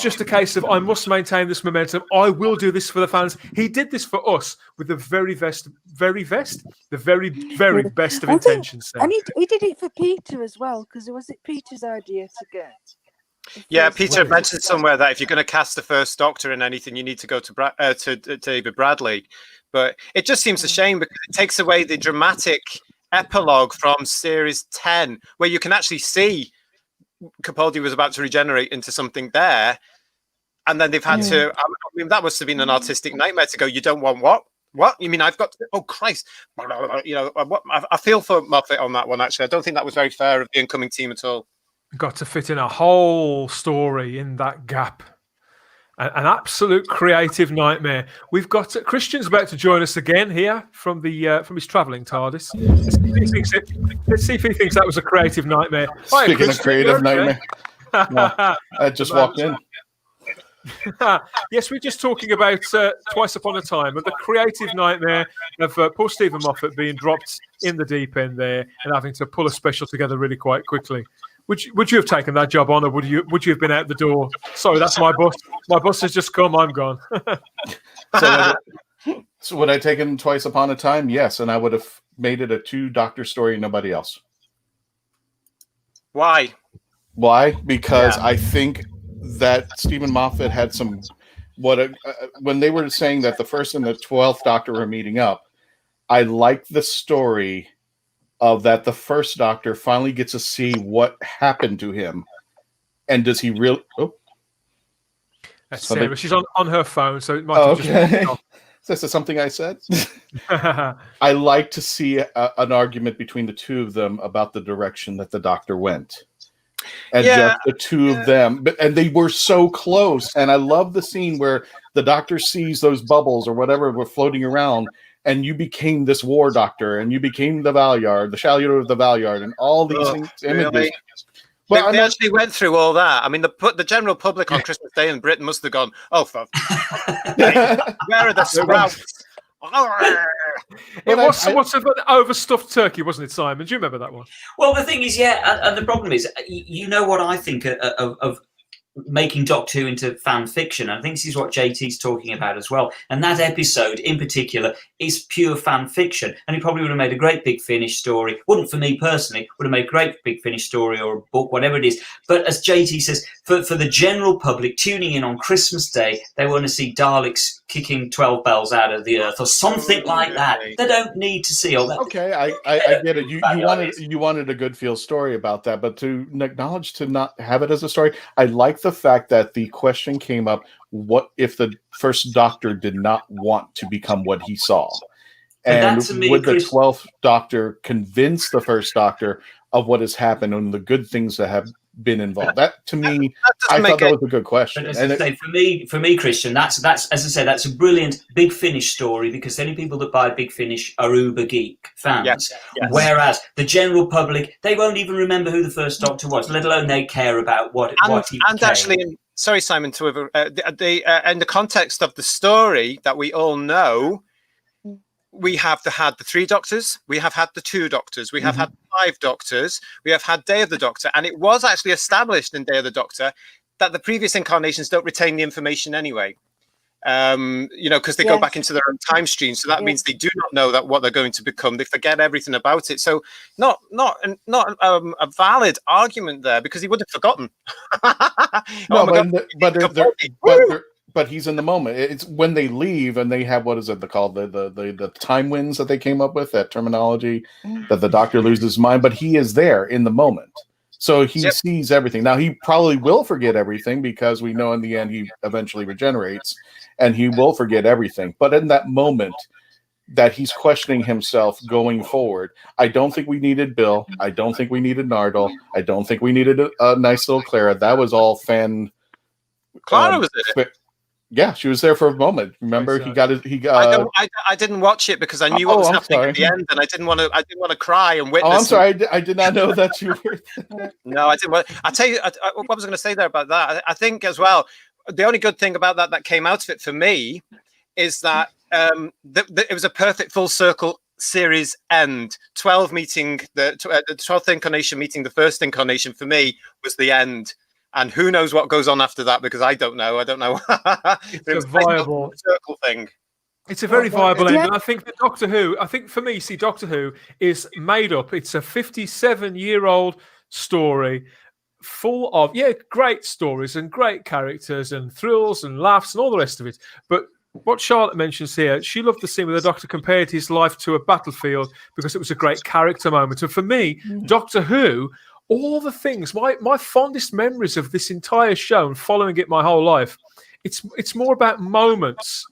just a case of I must maintain this momentum. I will do this for the fans. He did this for us with the very best, the very best of intentions. Sarah. And he did it for Peter as well, because was it Peter's idea to get? Yeah, Peter mentioned somewhere that if you're going to cast the First Doctor in anything, you need to go to David Bradley. But it just seems a shame because it takes away the dramatic epilogue from Series 10, where you can actually see Capaldi was about to regenerate into something there. And then they've had to, I mean, that must have been an artistic nightmare to go, you don't want what? What? You mean I've got to, oh, Christ. You know, I feel for Moffat on that one, actually. I don't think that was very fair of the incoming team at all. Got to fit in a whole story in that gap. An absolute creative nightmare. We've got Christian's about to join us again here from his travelling TARDIS. Let's see if he thinks that was a creative nightmare. Speaking of creative nightmare, no, I just walked in. Yes, we're just talking about Twice Upon a Time and the creative nightmare of poor Stephen Moffat being dropped in the deep end there and having to pull a special together really quite quickly. Would you have taken that job on, or would you have been out the door? Sorry, that's my bus. My bus has just come. I'm gone. So would I take him Twice Upon a Time? Yes, and I would have made it a 2-Doctor story, nobody else. Why? Because I think that Stephen Moffat had some when they were saying that the first and the 12th Doctor were meeting up. I like the story of that the first Doctor finally gets to see what happened to him, and does he really? Oh, that's Sarah. She's on her phone, so it might have just. This is something I said. I like to see an argument between the two of them about the direction that the Doctor went, and just the two of them. And they were so close. And I love the scene where the Doctor sees those bubbles or whatever were floating around. And you became this war doctor, and you became the Valyard, the Shaluter of the Valyard, and all these images. Really? Well, they actually went through all that. I mean, the general public on Christmas Day in Britain must have gone, "Oh, fuck! Where are the sprouts?" It was somewhat of an overstuffed turkey, wasn't it, Simon? Do you remember that one? Well, the thing is, and the problem is, you know what I think of making Doctor Who into fan fiction. I think this is what JT's talking about as well. And that episode in particular is pure fan fiction. And it probably would have made a great Big Finish story. Wouldn't for me personally, would have made a great Big Finish story or a book, whatever it is. But as JT says, for the general public tuning in on Christmas Day, they want to see Daleks kicking 12 bells out of the earth or something like that. They don't need to see all that. Okay, I get it. You wanted a good feel story about that, but to acknowledge to not have it as a story, I like the fact that the question came up: what if the first Doctor did not want to become what he saw? And would the 12th Doctor convince the first Doctor of what has happened and the good things that have been involved? That, to me, I thought that was a good question. But as I say, for me, Christian, that's as I said, that's a brilliant Big Finish story, because the only people that buy Big Finish are uber geek fans. Yes. Whereas the general public, they won't even remember who the first Doctor was, let alone they care about what he became. Actually, sorry, Simon, in the context of the story that we all know, we have had the 3 Doctors, we have had the 2 Doctors, we have had 5 Doctors, we have had Day of the Doctor, and it was actually established in Day of the Doctor that the previous incarnations don't retain the information anyway. Because they go back into their own time stream, so that means they do not know that what they're going to become. They forget everything about it. So not a valid argument there, because he would have forgotten. But he's in the moment. It's when they leave and they have, what is it called, the time winds that they came up with, that terminology, that the Doctor loses his mind, but he is there in the moment. So he sees everything. Now, he probably will forget everything, because we know in the end he eventually regenerates and he will forget everything. But in that moment that he's questioning himself going forward, I don't think we needed Bill. I don't think we needed Nardole. I don't think we needed a nice little Clara. That was all fan. Clara was it? Yeah, she was there for a moment. Remember, he got. I didn't watch it because I knew what was happening at the end, and I didn't want to cry and witness. Oh, I'm sorry. I did not know that you were. No, I didn't. I tell you, what was I going to say there about that? I think as well, the only good thing about that came out of it for me is that it was a perfect full circle series end. 12 meeting the 12th incarnation meeting the first incarnation, for me was the end. And who knows what goes on after that, because I don't know. It's a viable circle thing. It's a very viable end, and I think that Doctor Who. I think for me, see, Doctor Who is made up. It's a 57-year-old story, full of great stories and great characters and thrills and laughs and all the rest of it. But what Charlotte mentions here, she loved the scene where the Doctor compared his life to a battlefield because it was a great character moment. And for me, Doctor Who, all the things, my fondest memories of this entire show and following it my whole life, it's more about moments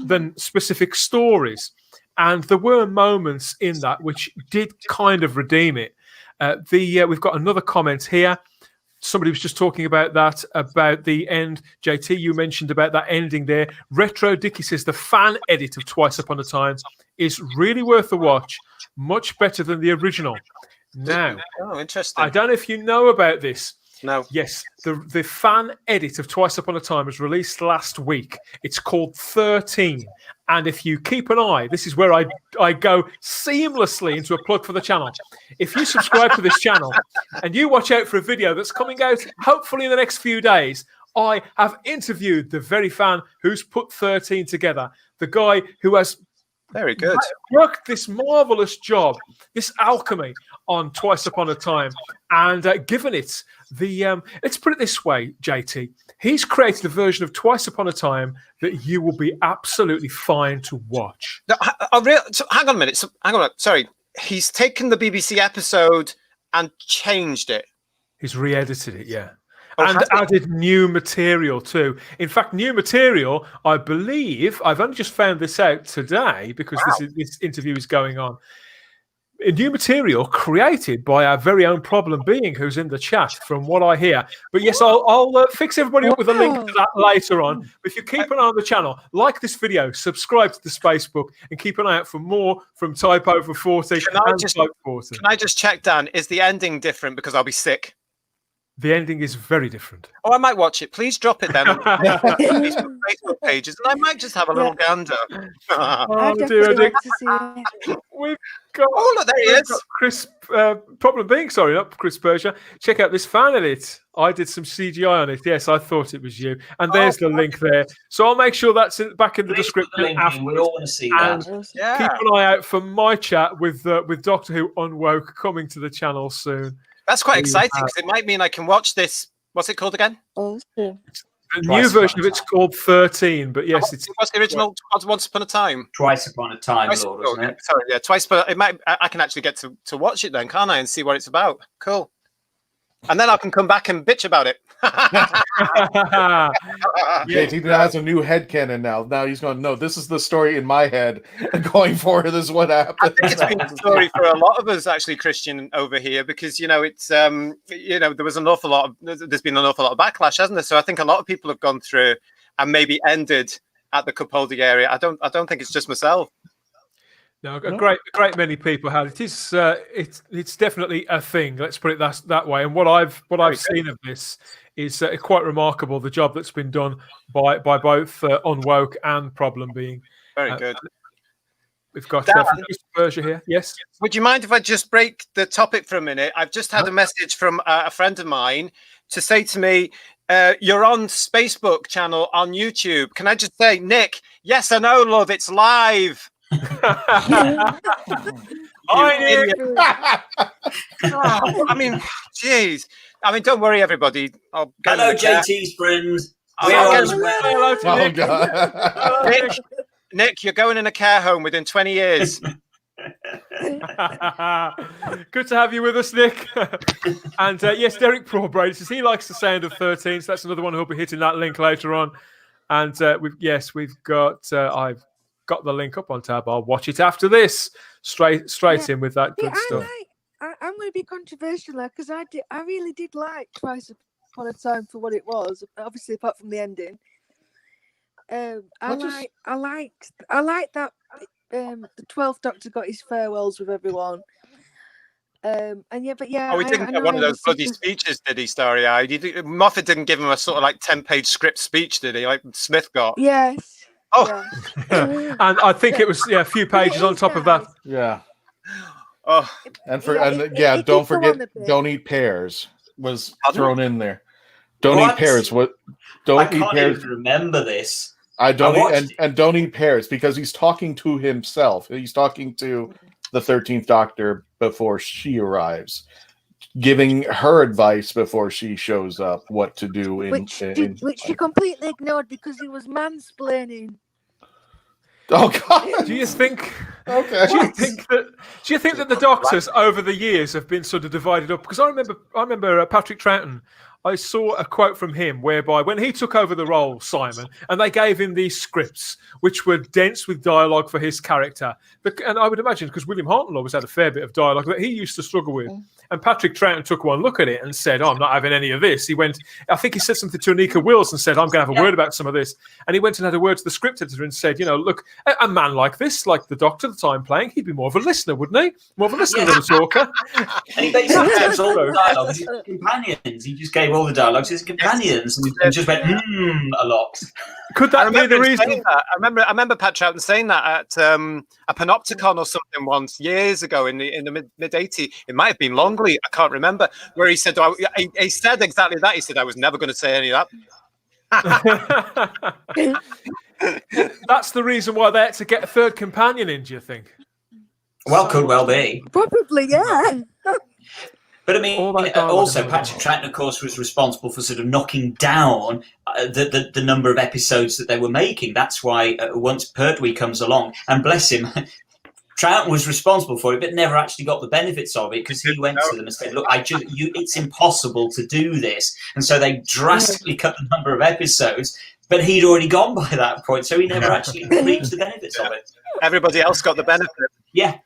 than specific stories. And there were moments in that which did kind of redeem it. We've got another comment here. Somebody was just talking about that, about the end. JT, you mentioned about that ending there. Retro Dicky says the fan edit of Twice Upon a Time is really worth a watch. Much better than the original. Now, interesting. I don't know if you know about this. No. Yes, the fan edit of Twice Upon a Time was released last week. It's called 13. And if you keep an eye, this is where I go seamlessly into a plug for the channel. If you subscribe to this channel and you watch out for a video that's coming out hopefully in the next few days, I have interviewed the very fan who's put 13 together. The guy who has very good worked this marvelous job, this alchemy on Twice Upon a Time, and given it the let's put it this way, JT, he's created a version of Twice Upon a Time that you will be absolutely fine to watch. No, so hang on a minute. Sorry, he's taken the BBC episode and changed it. He's re-edited it, yeah. And added new material too. In fact, new material, I believe, I've only just found this out today because this interview is going on. A new material created by our very own Problem Being, who's in the chat, from what I hear. But yes, I'll fix everybody up with a link to that later on. But if you keep an eye on the channel, like this video, subscribe to the Spacebook, and keep an eye out for more from Type Over 40 and Type 40. Can I just check, Dan, is the ending different because I'll be sick? The ending is very different. Oh, I might watch it. Please drop it then on the Facebook pages, and I might just have a little gander. We've got. Oh, look, there he is. Chris, Problem Being, sorry, not Chris Persia. Check out this fan edit. I did some CGI on it. Yes, I thought it was you. And there's the link there. So I'll make sure that's back in the description. We all want to see that. Keep an eye out for my chat with Doctor Who Unwoke coming to the channel soon. That's quite exciting because it might mean I can watch this. What's it called again? The new version of it's called 13, but yes, what's the original? Once Upon a Time. Twice Upon a Time, Lord, wasn't it? Sorry, yeah, Twice. But it might. I can actually get to watch it then, can't I, and see what it's about? Cool. And then I can come back and bitch about it. He has a new headcanon now. Now he's going, no, this is the story in my head. And going forward, this is what happened. I think it's been a story for a lot of us, actually, Christian, over here, because, it's, there was an awful lot there's been an awful lot of backlash, hasn't there? So I think a lot of people have gone through and maybe ended at the Capaldi area. I don't think it's just myself. No, a great many people have. It is it's definitely a thing. Let's put it that way. And what I've seen of this is quite remarkable. The job that's been done by both Unwoke and Problem Being. Very good. We've got Persia here. Yes. Would you mind if I just break the topic for a minute? I've just had a message from a friend of mine to say to me, you're on Spacebook channel on YouTube. Can I just say, Nick? Yes, I know, love. It's live. I mean, jeez. I mean, don't worry, everybody. Hello, JT's friends. Hello to Nick. Nick, you're going in a care home within 20 years. Good to have you with us, Nick. And yes, Derek Prawbraid says he likes the sound of 13. So that's another one who'll be hitting that link later on. And we've got I've got the link up on tab. I'll watch it after this. Straight in with that good stuff. I'm going to be controversial because I really did like Twice Upon a Time for what it was. Obviously, apart from the ending. I liked that the 12th Doctor got his farewells with everyone. Oh, he didn't get one of those bloody speeches, did he, starry-eyed? Moffat didn't give him a sort of like 10-page script speech, did he? Like Smith got. Yes. Oh, yeah. And I think it was a few pages on top of that. Yeah. Oh, don't forget, don't eat pears was thrown in there. Don't What? eat pears. What? I Don't eat can't pears. even remember this. I don't watched eat, and don't eat pears because he's talking to himself. He's talking to the 13th Doctor before she arrives, giving her advice before she shows up what to do. Which she completely ignored because he was mansplaining. Oh God! Do you think? Okay. Do you think that the Doctors over the years have been sort of divided up? Because I remember Patrick Troughton. I saw a quote from him whereby when he took over the role, Simon, and they gave him these scripts which were dense with dialogue for his character. And I would imagine, because William Hartnell always had a fair bit of dialogue that he used to struggle with. And Patrick Troughton took one look at it and said, I'm not having any of this. He went, I think he said something to Anika Wills and said, I'm going to have a word about some of this. And he went and had a word to the script editor and said, look, a man like this, like the Doctor that I'm playing, he'd be more of a listener, wouldn't he? More of a listener than a talker. And he basically gave all the dialogues to his companions. He just gave all the dialogues to his companions and just went, a lot. Could that be the reason? I remember Pat Troughton saying that at a Panopticon or something once years ago in the mid 80s. It might have been longer. I can't remember, where he said, he said exactly that. He said, I was never going to say any of that. That's the reason why they had to get a third companion in, do you think? Well, could well be. Probably, yeah. But I mean, also Patrick Troughton, of course, was responsible for sort of knocking down the number of episodes that they were making. That's why once Pertwee comes along, and bless him, Troughton was responsible for it, but never actually got the benefits of it because he went to them and said, "Look, it's impossible to do this," and so they drastically cut the number of episodes. But he'd already gone by that point, so he never actually reaped the benefits of it. Everybody else got the benefit. Yeah.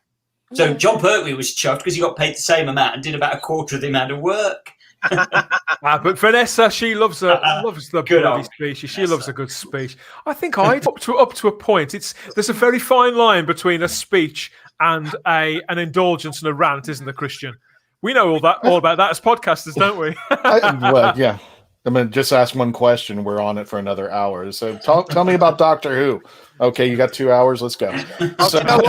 So John Pertwee was chuffed because he got paid the same amount and did about a quarter of the amount of work. But Vanessa, she loves the bloody speech. She loves a good speech. I think up to a point. There's a very fine line between a speech and an indulgence and a rant, isn't there, Christian? We know all about that as podcasters, don't we? Well, yeah. I mean, just ask one question. We're on it for another hour. So tell me about Doctor Who. Okay, you got 2 hours. Let's go. So, you know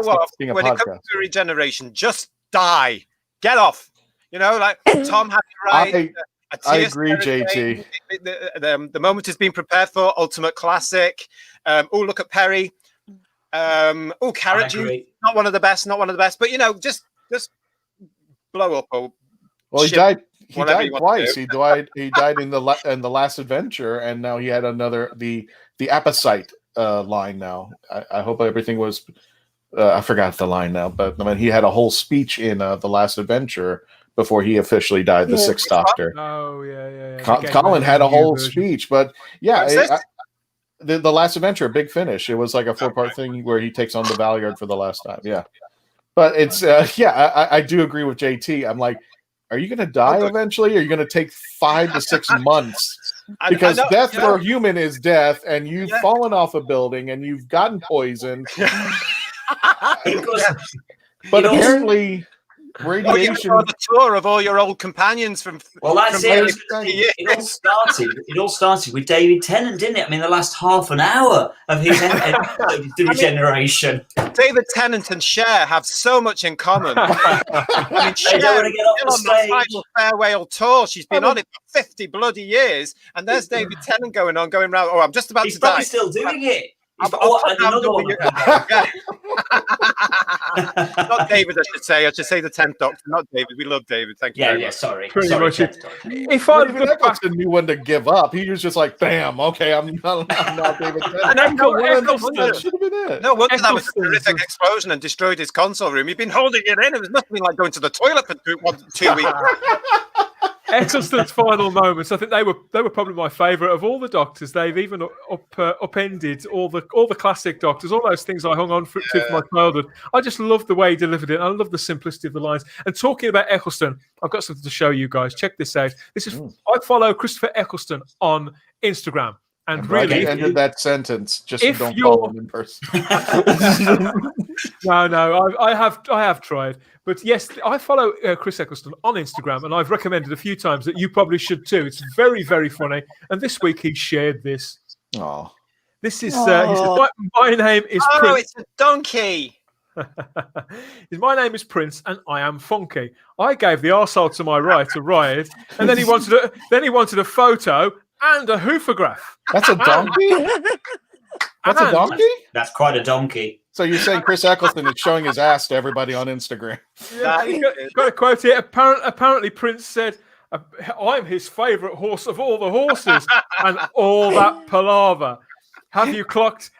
what? When it comes to regeneration, just die. Get off. Like Tom had it right. I agree, JT. The moment has been prepared for. Ultimate classic. Look at Perry. Carrot Juice. Not one of the best. But just blow up. Well, he died. He died twice. He died in the Last Adventure, and now he had another the Apposite line. Now I hope everything was. I forgot the line now, but I mean he had a whole speech in the Last Adventure before he officially died. The Sixth Doctor. Oh yeah. Colin had a whole speech, but yeah. The Last Adventure, Big Finish. It was like a 4-part thing where he takes on the Valeyard for the last time. Yeah, but it's I do agree with JT. I'm like. Are you going to die eventually? Or are you going to take 5 to 6 months? Because death for a human is death, and you've fallen off a building, and you've gotten poisoned. But apparently, radiation. The tour of all your old companions from. Well, that's it. It all started with David Tennant, didn't it? I mean, the last half an hour of his regeneration. David Tennant and Cher have so much in common. I mean, Cher don't want to get off the on stage. the final farewell tour. She's been on it for 50 bloody years, and there's David Tennant going around. Oh, I'm just about He's to die. He's probably still doing it. Another one. Not David, I should say the 10th Doctor, not David. We love David. Thank you. Yeah, sorry. Pretty much. If I look back to new one to give up, he was just like, "Bam, okay, I'm not David." Should have been it. No wonder that was a terrific explosion and destroyed his console room. He'd been holding it in. It was nothing like going to the toilet for 2 weeks. Eccleston's final moments. I think they were probably my favourite of all the Doctors. They've even upended all the classic Doctors, all those things I hung on to for my childhood. I just loved the way he delivered it. I love the simplicity of the lines. And talking about Eccleston, I've got something to show you guys. Check this out. I follow Christopher Eccleston on Instagram. And really, ended that sentence. Just if don't follow him in person. No, I have tried. But yes, I follow Chris Eccleston on Instagram, and I've recommended a few times that you probably should too. It's very, very funny. And this week he shared this. Oh, this is he said, my name is. Oh, Prince. it's a donkey. My name is Prince, and I am funky. I gave the arsehole to my right a ride, and then he wanted a photo and a hoofograph. That's a donkey. That's a donkey. That's quite a donkey. So you're saying Chris Eccleston is showing his ass to everybody on Instagram? Yeah, got a quote here. Apparently, Prince said, "I'm his favourite horse of all the horses," and all that palaver. Have you clocked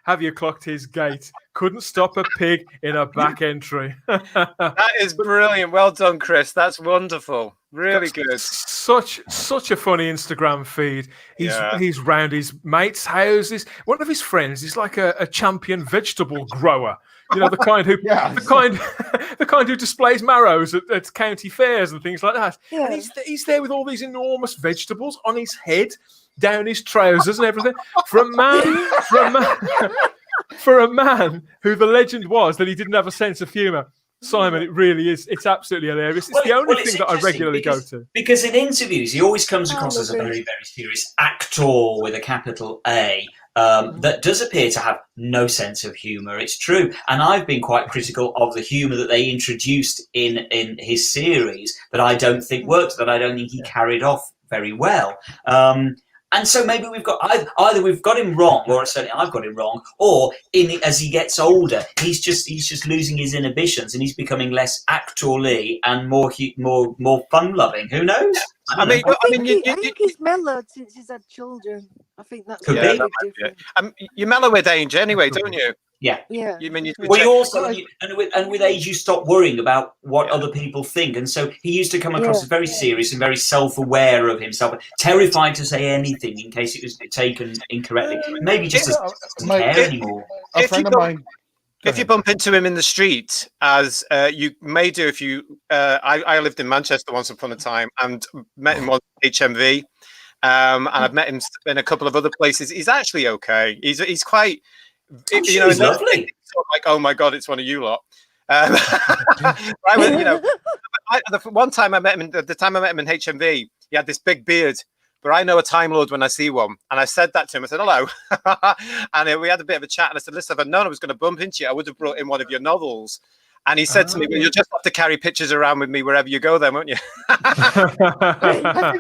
his gait? Couldn't stop a pig in a back entry. That is brilliant. Well done, Chris. That's wonderful. Really good. Such a funny Instagram feed. He's round his mates' houses. One of his friends is like a champion vegetable grower. You know, the kind who displays marrows at county fairs and things like that. Yeah. And he's there with all these enormous vegetables on his head, down his trousers and everything. For a man who the legend was that he didn't have a sense of humour. Simon, it really is. It's absolutely hilarious. It's the only thing that I regularly go to. Because in interviews, he always comes across as a very, very serious actor with a capital A. That does appear to have no sense of humour. It's true. And I've been quite critical of the humour that they introduced in his series that I don't think worked, that I don't think he carried off very well. And so maybe we've got either we've got him wrong, or certainly I've got him wrong, or as he gets older, he's just losing his inhibitions and he's becoming less actorly and more fun-loving. Who knows? I think he's mellowed since he's had children. I think that's different. You mellow with age anyway, don't you? Yeah. You mean with age you stop worrying about what other people think, and so he used to come across as very serious and very self-aware of himself, terrified to say anything in case it was taken incorrectly. Maybe just doesn't care anymore. A friend of mine. If you bump into him in the street, as you may do if you... I lived in Manchester once upon a time and met him on HMV, and I've met him in a couple of other places. He's actually okay. He's quite... he's lovely. Like, oh my God, it's one of you lot. One time I met him, the time I met him in HMV, he had this big beard. But I know a Time Lord when I see one. And I said that to him. I said, hello. And we had a bit of a chat. And I said, listen, if I'd known I was going to bump into you, I would have brought in one of your novels. And he said to me, well, you'll just have to carry pictures around with me wherever you go then, won't you? I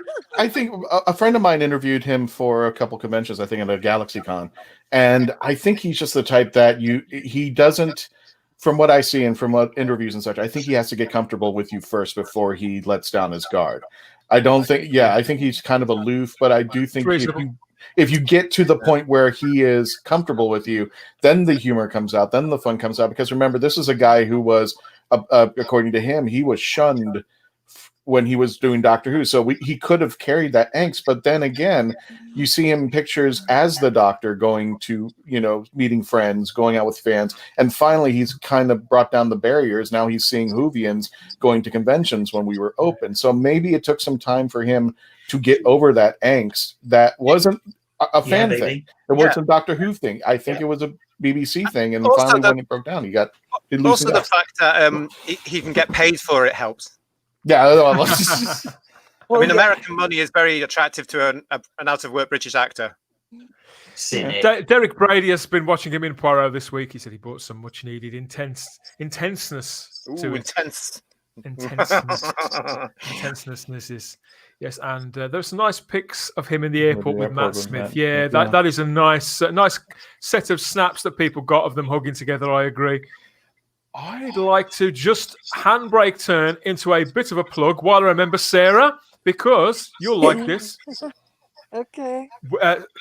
think a friend of mine interviewed him for a couple conventions, I think at a GalaxyCon. And I think he's just the type that he doesn't, from what I see and from what interviews and such, I think he has to get comfortable with you first before he lets down his guard. I don't think, I think he's kind of aloof, but I do think if you get to the point where he is comfortable with you, then the humor comes out, then the fun comes out. Because remember, this is a guy who was, according to him, he was shunned when he was doing Doctor Who. So he could have carried that angst. But then again, you see him in pictures as the Doctor going to, meeting friends, going out with fans. And finally, he's kind of brought down the barriers. Now he's seeing whovians going to conventions when we were open. So maybe it took some time for him to get over that angst. That wasn't a fan thing. It wasn't a Doctor Who thing. I think it was a BBC thing. And finally, when it broke down, he also the fact that he can get paid for it helps. Yeah, I mean, American money is very attractive to an out-of-work British actor. Derek Brady has been watching him in Poirot this week. He said he brought some much-needed intenseness to it. Intenseness is yes, and there's some nice pics of him in the airport with Matt Smith. That is a nice set of snaps that people got of them hugging together. I agree. I'd like to just handbrake turn into a bit of a plug while I remember Sarah, because you'll like this. Okay.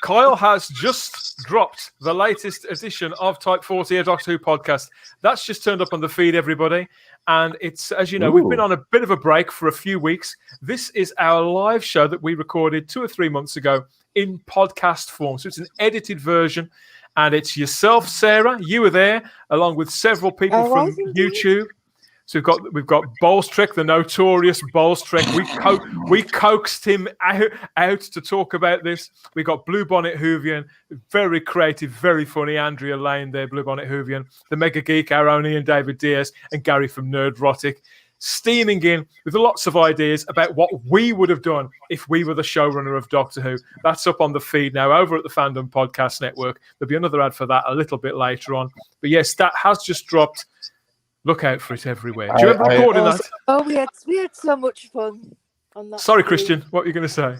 Kyle has just dropped the latest edition of Type 40, a Doctor Who podcast. That's just turned up on the feed, everybody. And it's, as you know, we've been on a bit of a break for a few weeks. This is our live show that we recorded 2 or 3 months ago in podcast form. So it's an edited version. And it's yourself, Sarah. You were there, along with several people from YouTube. So we've got Bolstrek, the notorious Bolstrek. We coaxed him out to talk about this. We got Blue Bonnet Whovian, very creative, very funny. Andrea Lane there, Blue Bonnet Whovian. The Mega Geek, our own Ian David Diaz, and Gary from Nerdrotic. Steaming in with lots of ideas about what we would have done if we were the showrunner of Doctor Who. That's up on the feed now over at the Fandom Podcast Network. There'll be another ad for that a little bit later on. But yes, that has just dropped. Look out for it everywhere. Do you remember recording that? Oh, we had so much fun on that. Sorry, Christian. What were you going to say?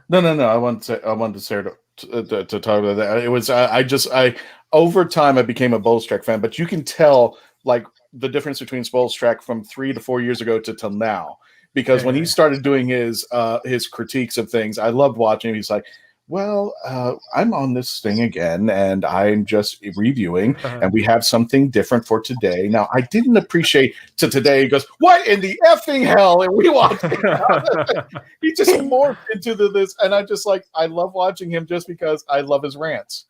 No. I wanted to say to talk about that. It was I over time I became a Bolstrek fan, but you can tell like the difference between Bolstrek from 3 to 4 years ago to till now. Because when he started doing his critiques of things, I loved watching him. He's like, well, I'm on this thing again, and I'm just reviewing, and we have something different for today. Now, I didn't appreciate to today. He goes, what in the effing hell? And we walked he just morphed into this, and I just like, I love watching him just because I love his rants.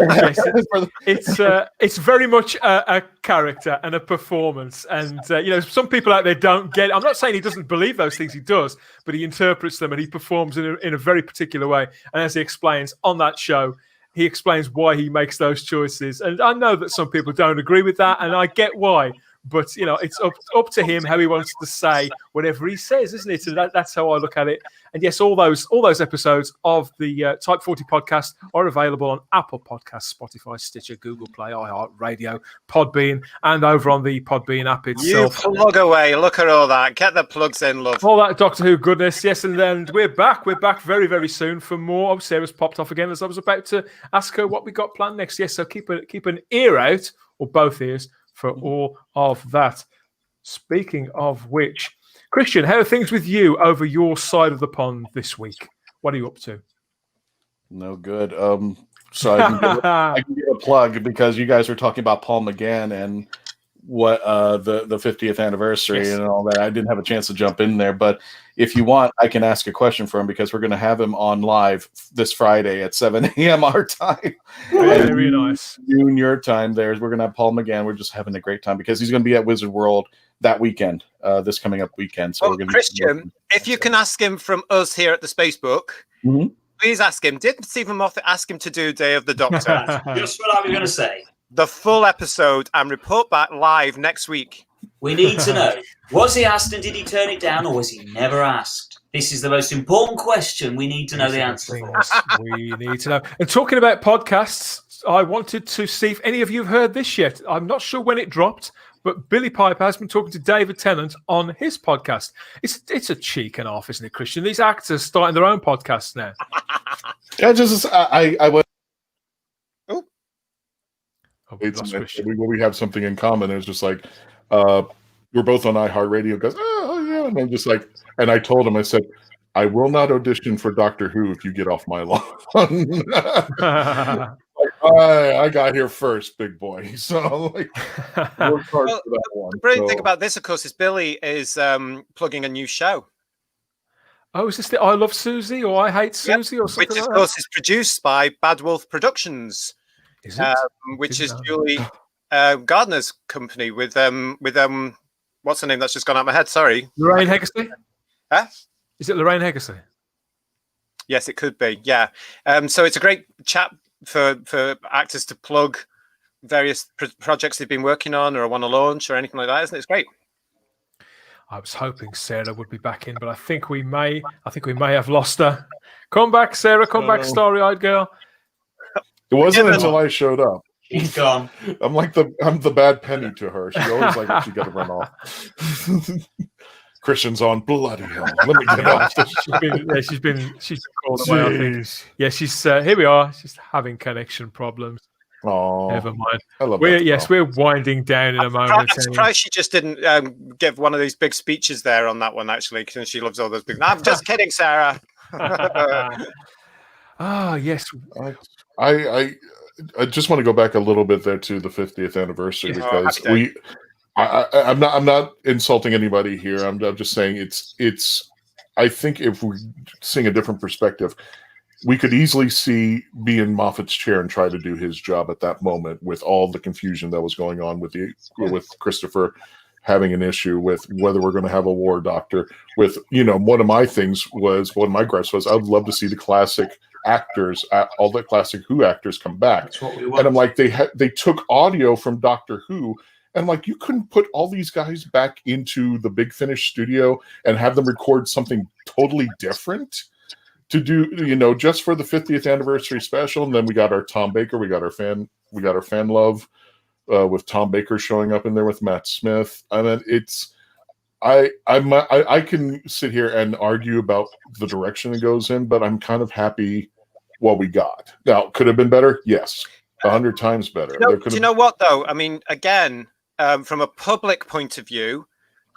It's very much a character and a performance, and some people out there don't get it. I'm not saying he doesn't believe those things, he does, but he interprets them and he performs in a very particular way. And as he explains on that show, he explains why he makes those choices. And I know that some people don't agree with that, and I get why. But it's up to him how he wants to say whatever he says, isn't it? And that's how I look at it. And yes, all those episodes of the Type 40 podcast are available on Apple Podcasts, Spotify, Stitcher, Google Play, iHeartRadio, Podbean, and over on the Podbean app itself. You plug away. Look at all that. Get the plugs in, love. All that Doctor Who goodness, yes. And then we're back. We're back very, very soon for more. Oh, Sarah's popped off again as I was about to ask her what we got planned next. Yes, so keep an ear out, or both ears, for all of that. Speaking of which, Christian, how are things with you over your side of the pond this week? What are you up to? No good. So I can give a plug because you guys were talking about Paul McGann and what the 50th anniversary and all that. I didn't have a chance to jump in there, but if you want, I can ask a question for him because we're going to have him on live this Friday at 7 a.m. our time. Very nice. Noon your time there. We're going to have Paul McGann. We're just having a great time because he's going to be at Wizard World that weekend, this coming up weekend. So we're going to Christian, if you can ask him from us here at the Spacebook, please ask him. Did Stephen Moffat ask him to do Day of the Doctor? Just what I was going to say. The full episode and report back live next week. We need to know, was he asked and did he turn it down, or was he never asked? This is the most important question we need to know the answer for. We need to know. And talking about podcasts, I wanted to see if any of you have heard this yet. I'm not sure when it dropped, but Billy Piper has been talking to David Tennant on his podcast. It's a cheek and half, isn't it, Christian? These actors starting their own podcasts now. I was. We have something in common. It's just like we're both on iHeartRadio. Goes, oh yeah, and I'm just like, and I told him, I said, I will not audition for Doctor Who if you get off my lawn. I got here first, big boy. So like, worked hard for that one. The brilliant thing about this, of course, is Billy is plugging a new show. Oh, is this the I Love Susie or I Hate Susie or something? Which, of course, is produced by Bad Wolf Productions. Is it? Which is Julie Gardner's company with what's her name? That's just gone out of my head. Sorry, Lorraine Heggessy. Huh? Is it Lorraine Heggessy? Yes, it could be. Yeah. So it's a great chat for actors to plug various projects they've been working on or want to launch or anything like that, isn't it? It's great. I was hoping Sarah would be back in, but I think we may have lost her. Come back, Sarah. Come back, starry-eyed girl. It wasn't until I showed up. She's gone. I'm the bad penny to her. She always like she got to run off. Christian's on bloody hell. Let me get off. She's been called away. I think. Yeah, she's here. We are. She's having connection problems. Oh, never mind. I love we're winding down in a moment. I'm surprised she just didn't give one of these big speeches there on that one. Actually, because she loves all those big. I'm just kidding, Sarah. Yes. I just want to go back a little bit there to the 50th anniversary because I'm not insulting anybody here. I'm just saying it's. I think if we're seeing a different perspective, we could easily be in Moffat's chair and try to do his job at that moment with all the confusion that was going on with Christopher having an issue with whether we're going to have a war doctor. With one of my gripes was I'd love to see the classic actors, all the classic Who actors come back. And I'm like, they took audio from Doctor Who, and like you couldn't put all these guys back into the Big Finish studio and have them record something totally different to do, just for the 50th anniversary special. And then we got our Tom Baker, we got our fan love with Tom Baker showing up in there with Matt Smith. I mean, I can sit here and argue about the direction it goes in, but I'm kind of happy what we got. Now, could have been better? Yes, 100 times better. Do you know what though? I mean, again, from a public point of view,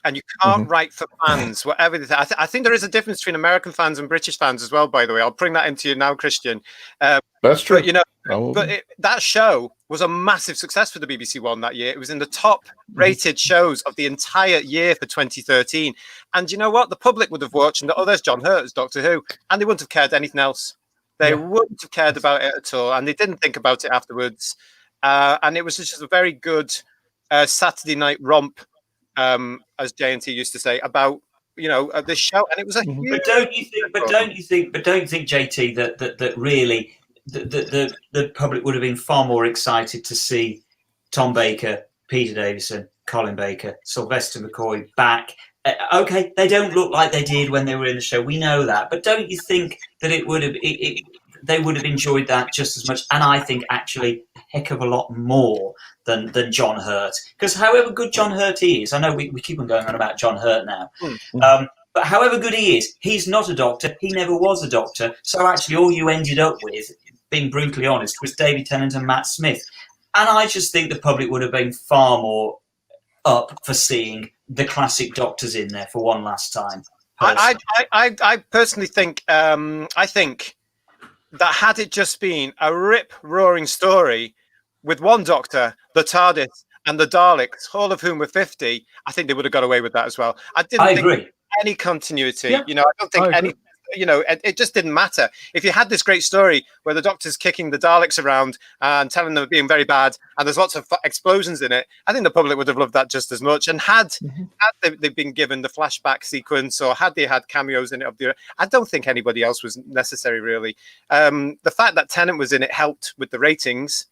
and you can't write for fans, whatever they think. I think there is a difference between American fans and British fans as well, by the way. I'll bring that into you now, Christian. That's true. But that show was a massive success for the BBC One that year. It was in the top rated shows of the entire year for 2013. And you know what? The public would have watched, and there's John Hurt as Doctor Who, and they wouldn't have cared anything else. They wouldn't have cared about it at all, and they didn't think about it afterwards. And it was just a very good Saturday night romp, as J&T used to say, about this show, and it was a huge. But don't you think, JT, that really the public would have been far more excited to see Tom Baker, Peter Davison, Colin Baker, Sylvester McCoy back? Okay, they don't look like they did when they were in the show. We know that, but don't you think that they would have enjoyed that just as much? And I think actually a heck of a lot more than John Hurt. Because however good John Hurt is, I know we keep on going on about John Hurt now, but however good he is, he's not a doctor. He never was a doctor. So actually all you ended up with, being brutally honest, was David Tennant and Matt Smith. And I just think the public would have been far more up for seeing the classic doctors in there for one last time. I personally think I think that had it just been a rip-roaring story with one doctor, the TARDIS, and the Daleks, all of whom were 50, I think they would have got away with that as well. I agree. Any continuity. Yeah. I don't think any. It just didn't matter. If you had this great story where the Doctor's kicking the Daleks around and telling them being very bad, and there's lots of explosions in it, I think the public would have loved that just as much. And had they been given the flashback sequence, or had they had cameos in it, I don't think anybody else was necessary, really. The fact that Tennant was in it helped with the ratings.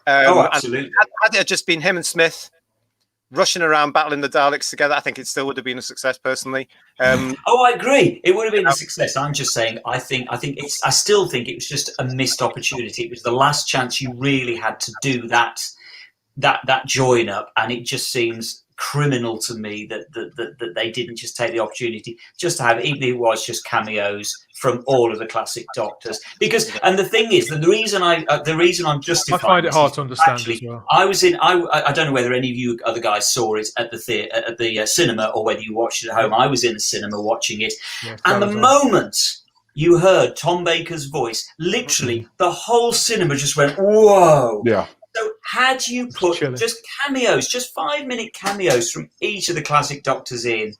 Absolutely. Had it just been him and Smith rushing around battling the Daleks together, I think it still would have been a success, personally. I agree. It would have been a success. I'm just saying. I still think it was just a missed opportunity. It was the last chance you really had to do that join up, and it just seems criminal to me that they didn't just take the opportunity just to have, even if it was just cameos from all of the classic Doctors. Because, and the thing is, that the reason I'm justifying, I find it hard to understand as well. I don't know whether any of you other guys saw it at the cinema, or whether you watched it at home. I was in the cinema watching it, and the moment you heard Tom Baker's voice, literally the whole cinema just went, whoa. Yeah. So had you put just cameos, just 5-minute cameos from each of the classic Doctors in,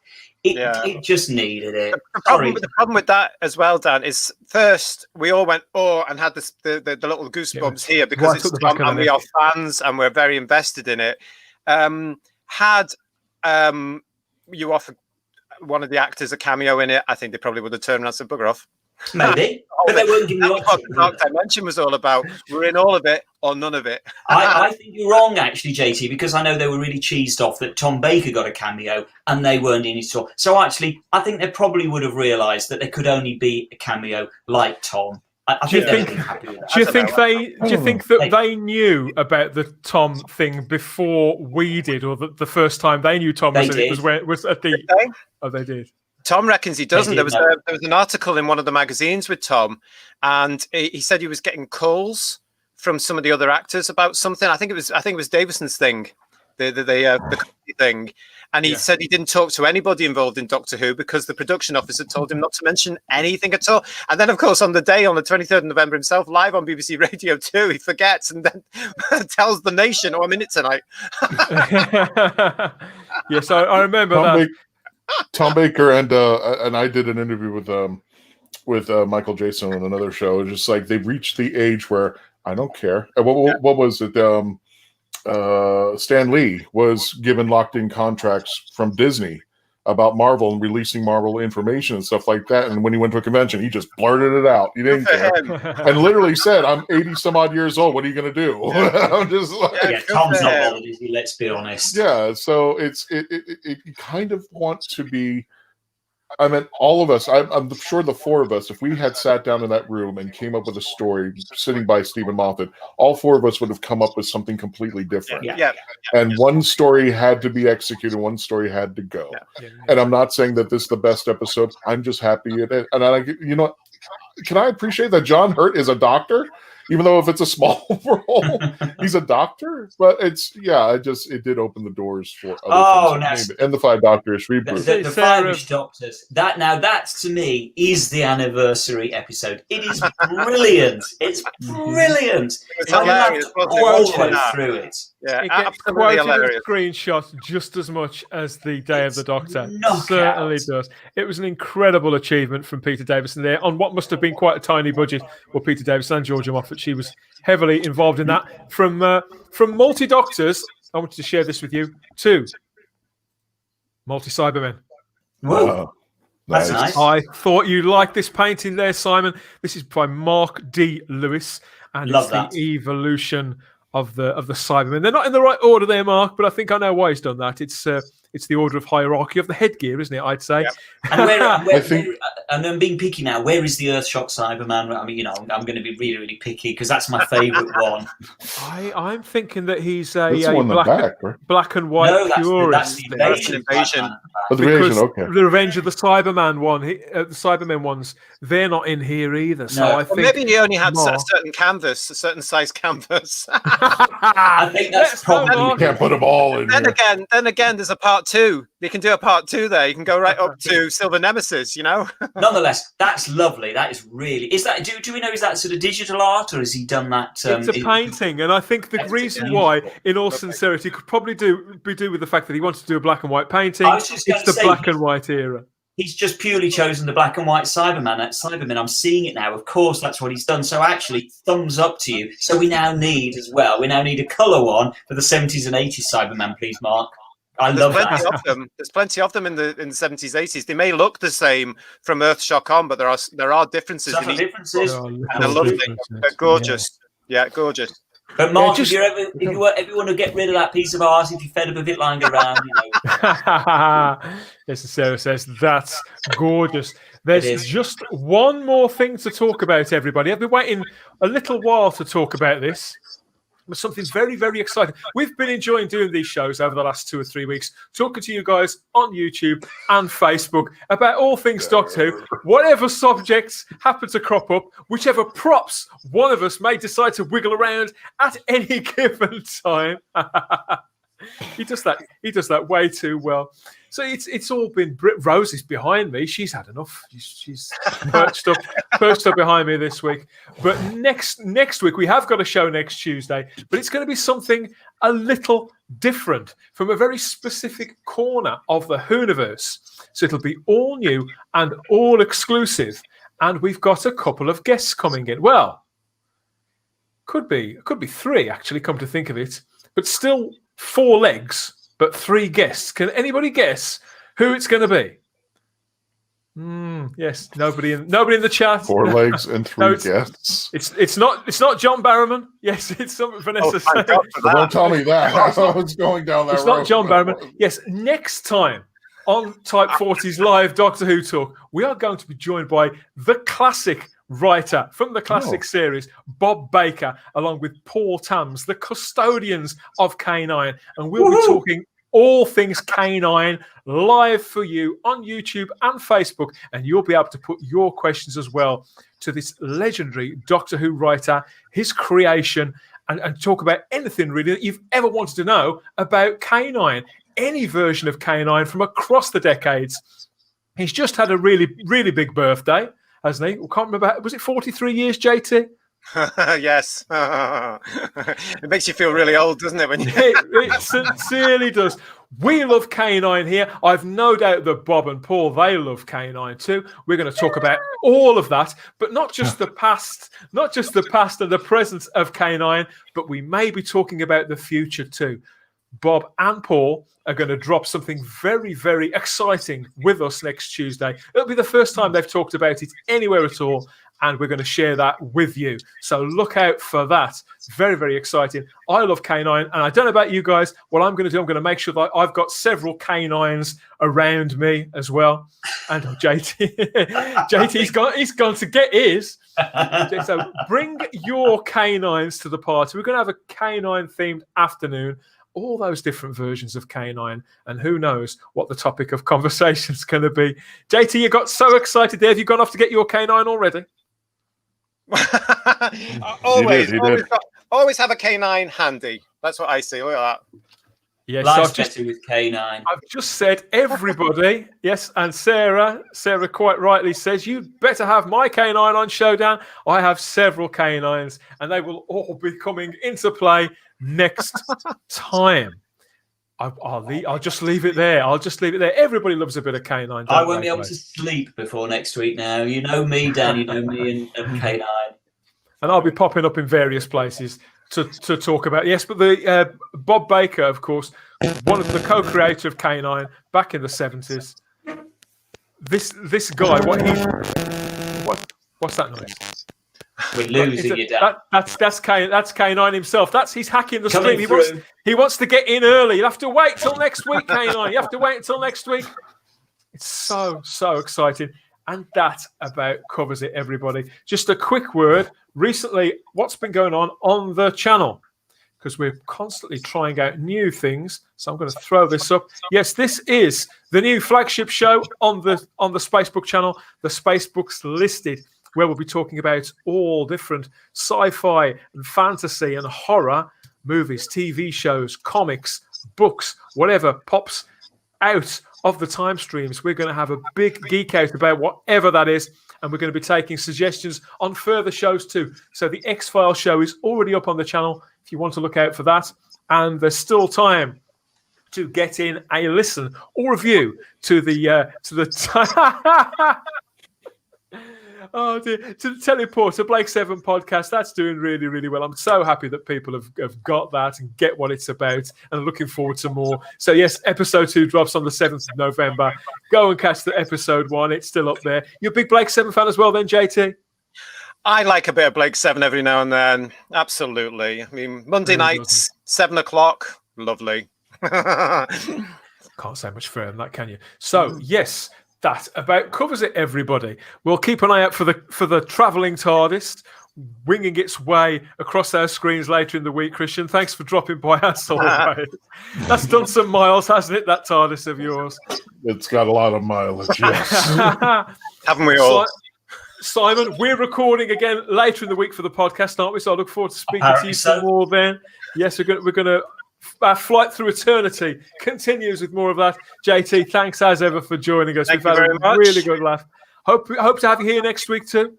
it just needed it. The problem with that as well, Dan, is first we all went and had the little goosebumps here because it's Tom, and we are fans and we're very invested in it. Had you offered one of the actors a cameo in it, I think they probably would have turned around and said, bugger off. Maybe, but they won't give me what the Dark Dimension was all about. We're in all of it or none of it. I think you're wrong, actually, JT, because I know they were really cheesed off that Tom Baker got a cameo and they weren't in it at all. So actually, I think they probably would have realised that there could only be a cameo like Tom. Do you think that they knew about the Tom thing before we did, or the first time they knew Tom was in it was at the? Oh, they did. Tom reckons he doesn't. There was an article in one of the magazines with Tom, and he said he was getting calls from some of the other actors about something. I think it was Davison's thing, the thing, and he said he didn't talk to anybody involved in Doctor Who because the production officer told him not to mention anything at all. And then, of course, on the 23rd of November himself, live on BBC Radio 2, he forgets and then tells the nation, "Oh, I'm in it tonight." Yes, I remember that. Tom Baker and I did an interview with Michael Jason on another show. It's just like they've reached the age where I don't care. What was it? Stan Lee was given locked-in contracts from Disney about Marvel and releasing Marvel information and stuff like that. And when he went to a convention, he just blurted it out. He didn't care. And literally said, "I'm 80 some odd years old. What are you going to do?" I'm just like, Tom's not bothered, is he? Let's be honest. Yeah. So it kind of wants to be. I meant all of us. I'm sure the four of us, if we had sat down in that room and came up with a story sitting by Stephen Moffat, all four of us would have come up with something completely different. And one story had to be executed, one story had to go. And I'm not saying that this is the best episode. I'm just happy it is. And can I appreciate that John Hurt is a doctor? Even though if it's a small role, he's a doctor. But it did open the doors for other things. And the Five Doctors reboot. The Five-ish Doctors. That to me is the anniversary episode. It is brilliant. It's brilliant. It's hilarious. All the way through it. Yeah, it gets quoted and screenshot just as much as the Day of the Doctor. Certainly does. It was an incredible achievement from Peter Davison there on what must have been quite a tiny budget. Well, Peter Davison and Georgia Moffat, she was heavily involved in that. From multi-Doctors, I wanted to share this with you, to multi-Cybermen. Whoa. That's nice. I thought you'd like this painting there, Simon. This is by Mark D. Lewis, and it's the evolution of the Cybermen. They're not in the right order there, Mark, but I think I know why he's done that. It's the order of hierarchy of the headgear, isn't it? I'd say. And and I'm being picky now. Where is the Earthshock Cyberman? I mean, I'm going to be really, really picky because that's my favourite one. I'm thinking that he's a black and white purist. That's the invasion. The Revenge of the Cyberman one, the Cybermen ones, they're not in here either. So I think maybe he only had a certain size canvas. I think that's probably. You can't put them all in. Then again, there's a part 2. You can do a part 2 there. You can go right up to Silver Nemesis. Nonetheless, that's lovely. That is really. Is that? Do we know? Is that sort of digital art, or has he done that? It's a painting, and I think the reason why, in all sincerity, could probably be due with the fact that he wanted to do a black and white painting. It's the black and white era. He's just purely chosen the black and white Cyberman. I'm seeing it now. Of course, that's what he's done. So actually, thumbs up to you. So we now need a colour one for the 70s and 80s Cyberman, please, Mark. Love that. There's plenty of them in the 70s, 80s. They may look the same from Earthshock on, but there are differences. And they're lovely. They're gorgeous. Yeah, gorgeous. But Mark, if you want to get rid of that piece of art, if you're fed up of it lying around, Yes, Sarah says that's gorgeous. There's just one more thing to talk about, everybody. I've been waiting a little while to talk about this. But something very, very exciting. We've been enjoying doing these shows over the last 2 or 3 weeks, talking to you guys on YouTube and Facebook about all things Doctor Who, whatever subjects happen to crop up, whichever props one of us may decide to wiggle around at any given time. He does that way too well. So it's all been. Rosie's behind me. She's had enough. She's perched up behind me this week. But next week we have got a show next Tuesday, but it's going to be something a little different from a very specific corner of the Whoniverse. So it'll be all new and all exclusive. And we've got a couple of guests coming in. Well, could be 3 actually. Come to think of it, but still 4 legs. But 3 guests. Can anybody guess who it's going to be? Yes, nobody in the chat. 4 legs and 3 guests. It's not John Barrowman. Yes, it's something Vanessa said. Don't tell me that. I was going down that road. It's not John Barrowman. Yes, next time on Type 40's live Doctor Who talk, we are going to be joined by the classic writer from the classic series, Bob Baker, along with Paul Tams, the custodians of K9, and we'll be talking all things K9 live for you on YouTube and Facebook, and you'll be able to put your questions as well to this legendary Doctor Who writer, his creation, and talk about anything really that you've ever wanted to know about K9, any version of K9 from across the decades. He's just had a really, really big birthday, hasn't he? I can't remember. Was it 43 years, JT? Yes. It makes you feel really old, doesn't it? When it sincerely does. We love K9 here. I've no doubt that Bob and Paul, they love K9 too. We're going to talk about all of that, but not just the past and the present of K9, but we may be talking about the future too. Bob and Paul are going to drop something very, very exciting with us next Tuesday. It'll be the first time they've talked about it anywhere at all, and we're going to share that with you. So look out for that. Very, very exciting. I love canine, and I don't know about you guys. What I'm going to do, I'm going to make sure that I've got several canines around me as well. And JT's gone to get his. So bring your canines to the party. We're going to have a canine-themed afternoon. All those different versions of canine, and who knows what the topic of conversation is going to be. JT, you got so excited there. Have you gone off to get your canine already? Always have a canine handy. That's what I see. Look at that. Yes, Life's better with canine. I've just said everybody, yes, and Sarah quite rightly says, you'd better have my canine on Showdown. I have several canines, and they will all be coming into play next time. I'll just leave it there. Everybody loves a bit of canine. I won't be able to sleep before next week now. You know me, Dan. You know me and canine. And I'll be popping up in various places to talk about. Yes, but the Bob Baker, of course, one of the co-creator of Canine back in the 70s. This guy, what's that noise? We're losing you, Dan. That's Canine himself. He's hacking the stream. He wants to get in early. You have to wait till next week, Canine. You have to wait until next week. It's so exciting. And that about covers it, everybody. Just a quick word. Recently, what's been going on the channel? Because we're constantly trying out new things. So I'm going to throw this up. Yes, this is the new flagship show on the Spacebook channel, the Spacebooks Listed, where we'll be talking about all different sci-fi and fantasy and horror movies, TV shows, comics, books, whatever pops out of the time streams. We're going to have a big geek out about whatever that is, and we're going to be taking suggestions on further shows too. So the X-Files show is already up on the channel if you want to look out for that, and there's still time to get in a listen or review to the oh dear, to the Teleporter Blake 7 podcast. That's doing really, really well. I'm so happy that people have got that and get what it's about, and looking forward to more. So yes, episode 2 drops on the 7th of November. Go and catch the episode 1. It's still up there. You're a big Blake 7 fan as well then, JT? I like a bit of Blake 7 every now and then. Absolutely. I mean, Monday nights, 7 o'clock. Lovely. Can't say much further than that, can you? So yes, that about covers it, everybody. We'll keep an eye out for the travelling TARDIS winging its way across our screens later in the week. Christian, thanks for dropping by us always. That's done some miles, hasn't it, that TARDIS of yours? It's got a lot of mileage, yes. Haven't we all? Simon, we're recording again later in the week for the podcast, aren't we? So I look forward to speaking to you some more then. Yes, we're going to our flight through eternity continues with more of that. JT, thanks as ever for joining us. We've had a really good laugh. Hope to have you here next week too.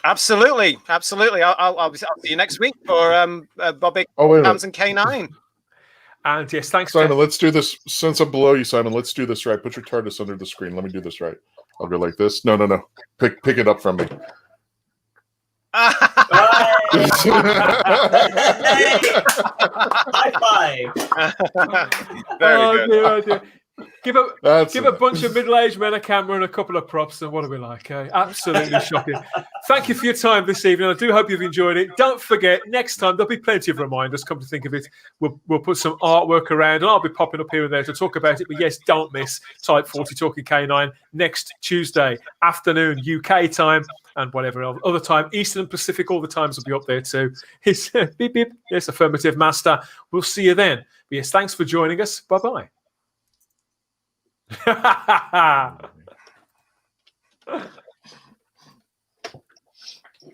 Absolutely. I'll see you next week for Bobby Hams and K9. And yes, thanks, Simon. Let's do this. Since I'm below you, Simon, let's do this right. Put your TARDIS under the screen. Let me do this right. I'll go like this. No. Pick it up from me. High five. Very good. Dear. Give a bunch of middle-aged men a camera and a couple of props, and what are we like? Eh? Absolutely shocking. Thank you for your time this evening. I do hope you've enjoyed it. Don't forget, next time there'll be plenty of reminders. Come to think of it, we'll put some artwork around, and I'll be popping up here and there to talk about it. But yes, don't miss Type 40 Talking K9 next Tuesday afternoon UK time, and whatever other time, Eastern and Pacific. All the times will be up there too. It's beep beep. Yes, affirmative, master. We'll see you then. But yes, thanks for joining us. Bye bye.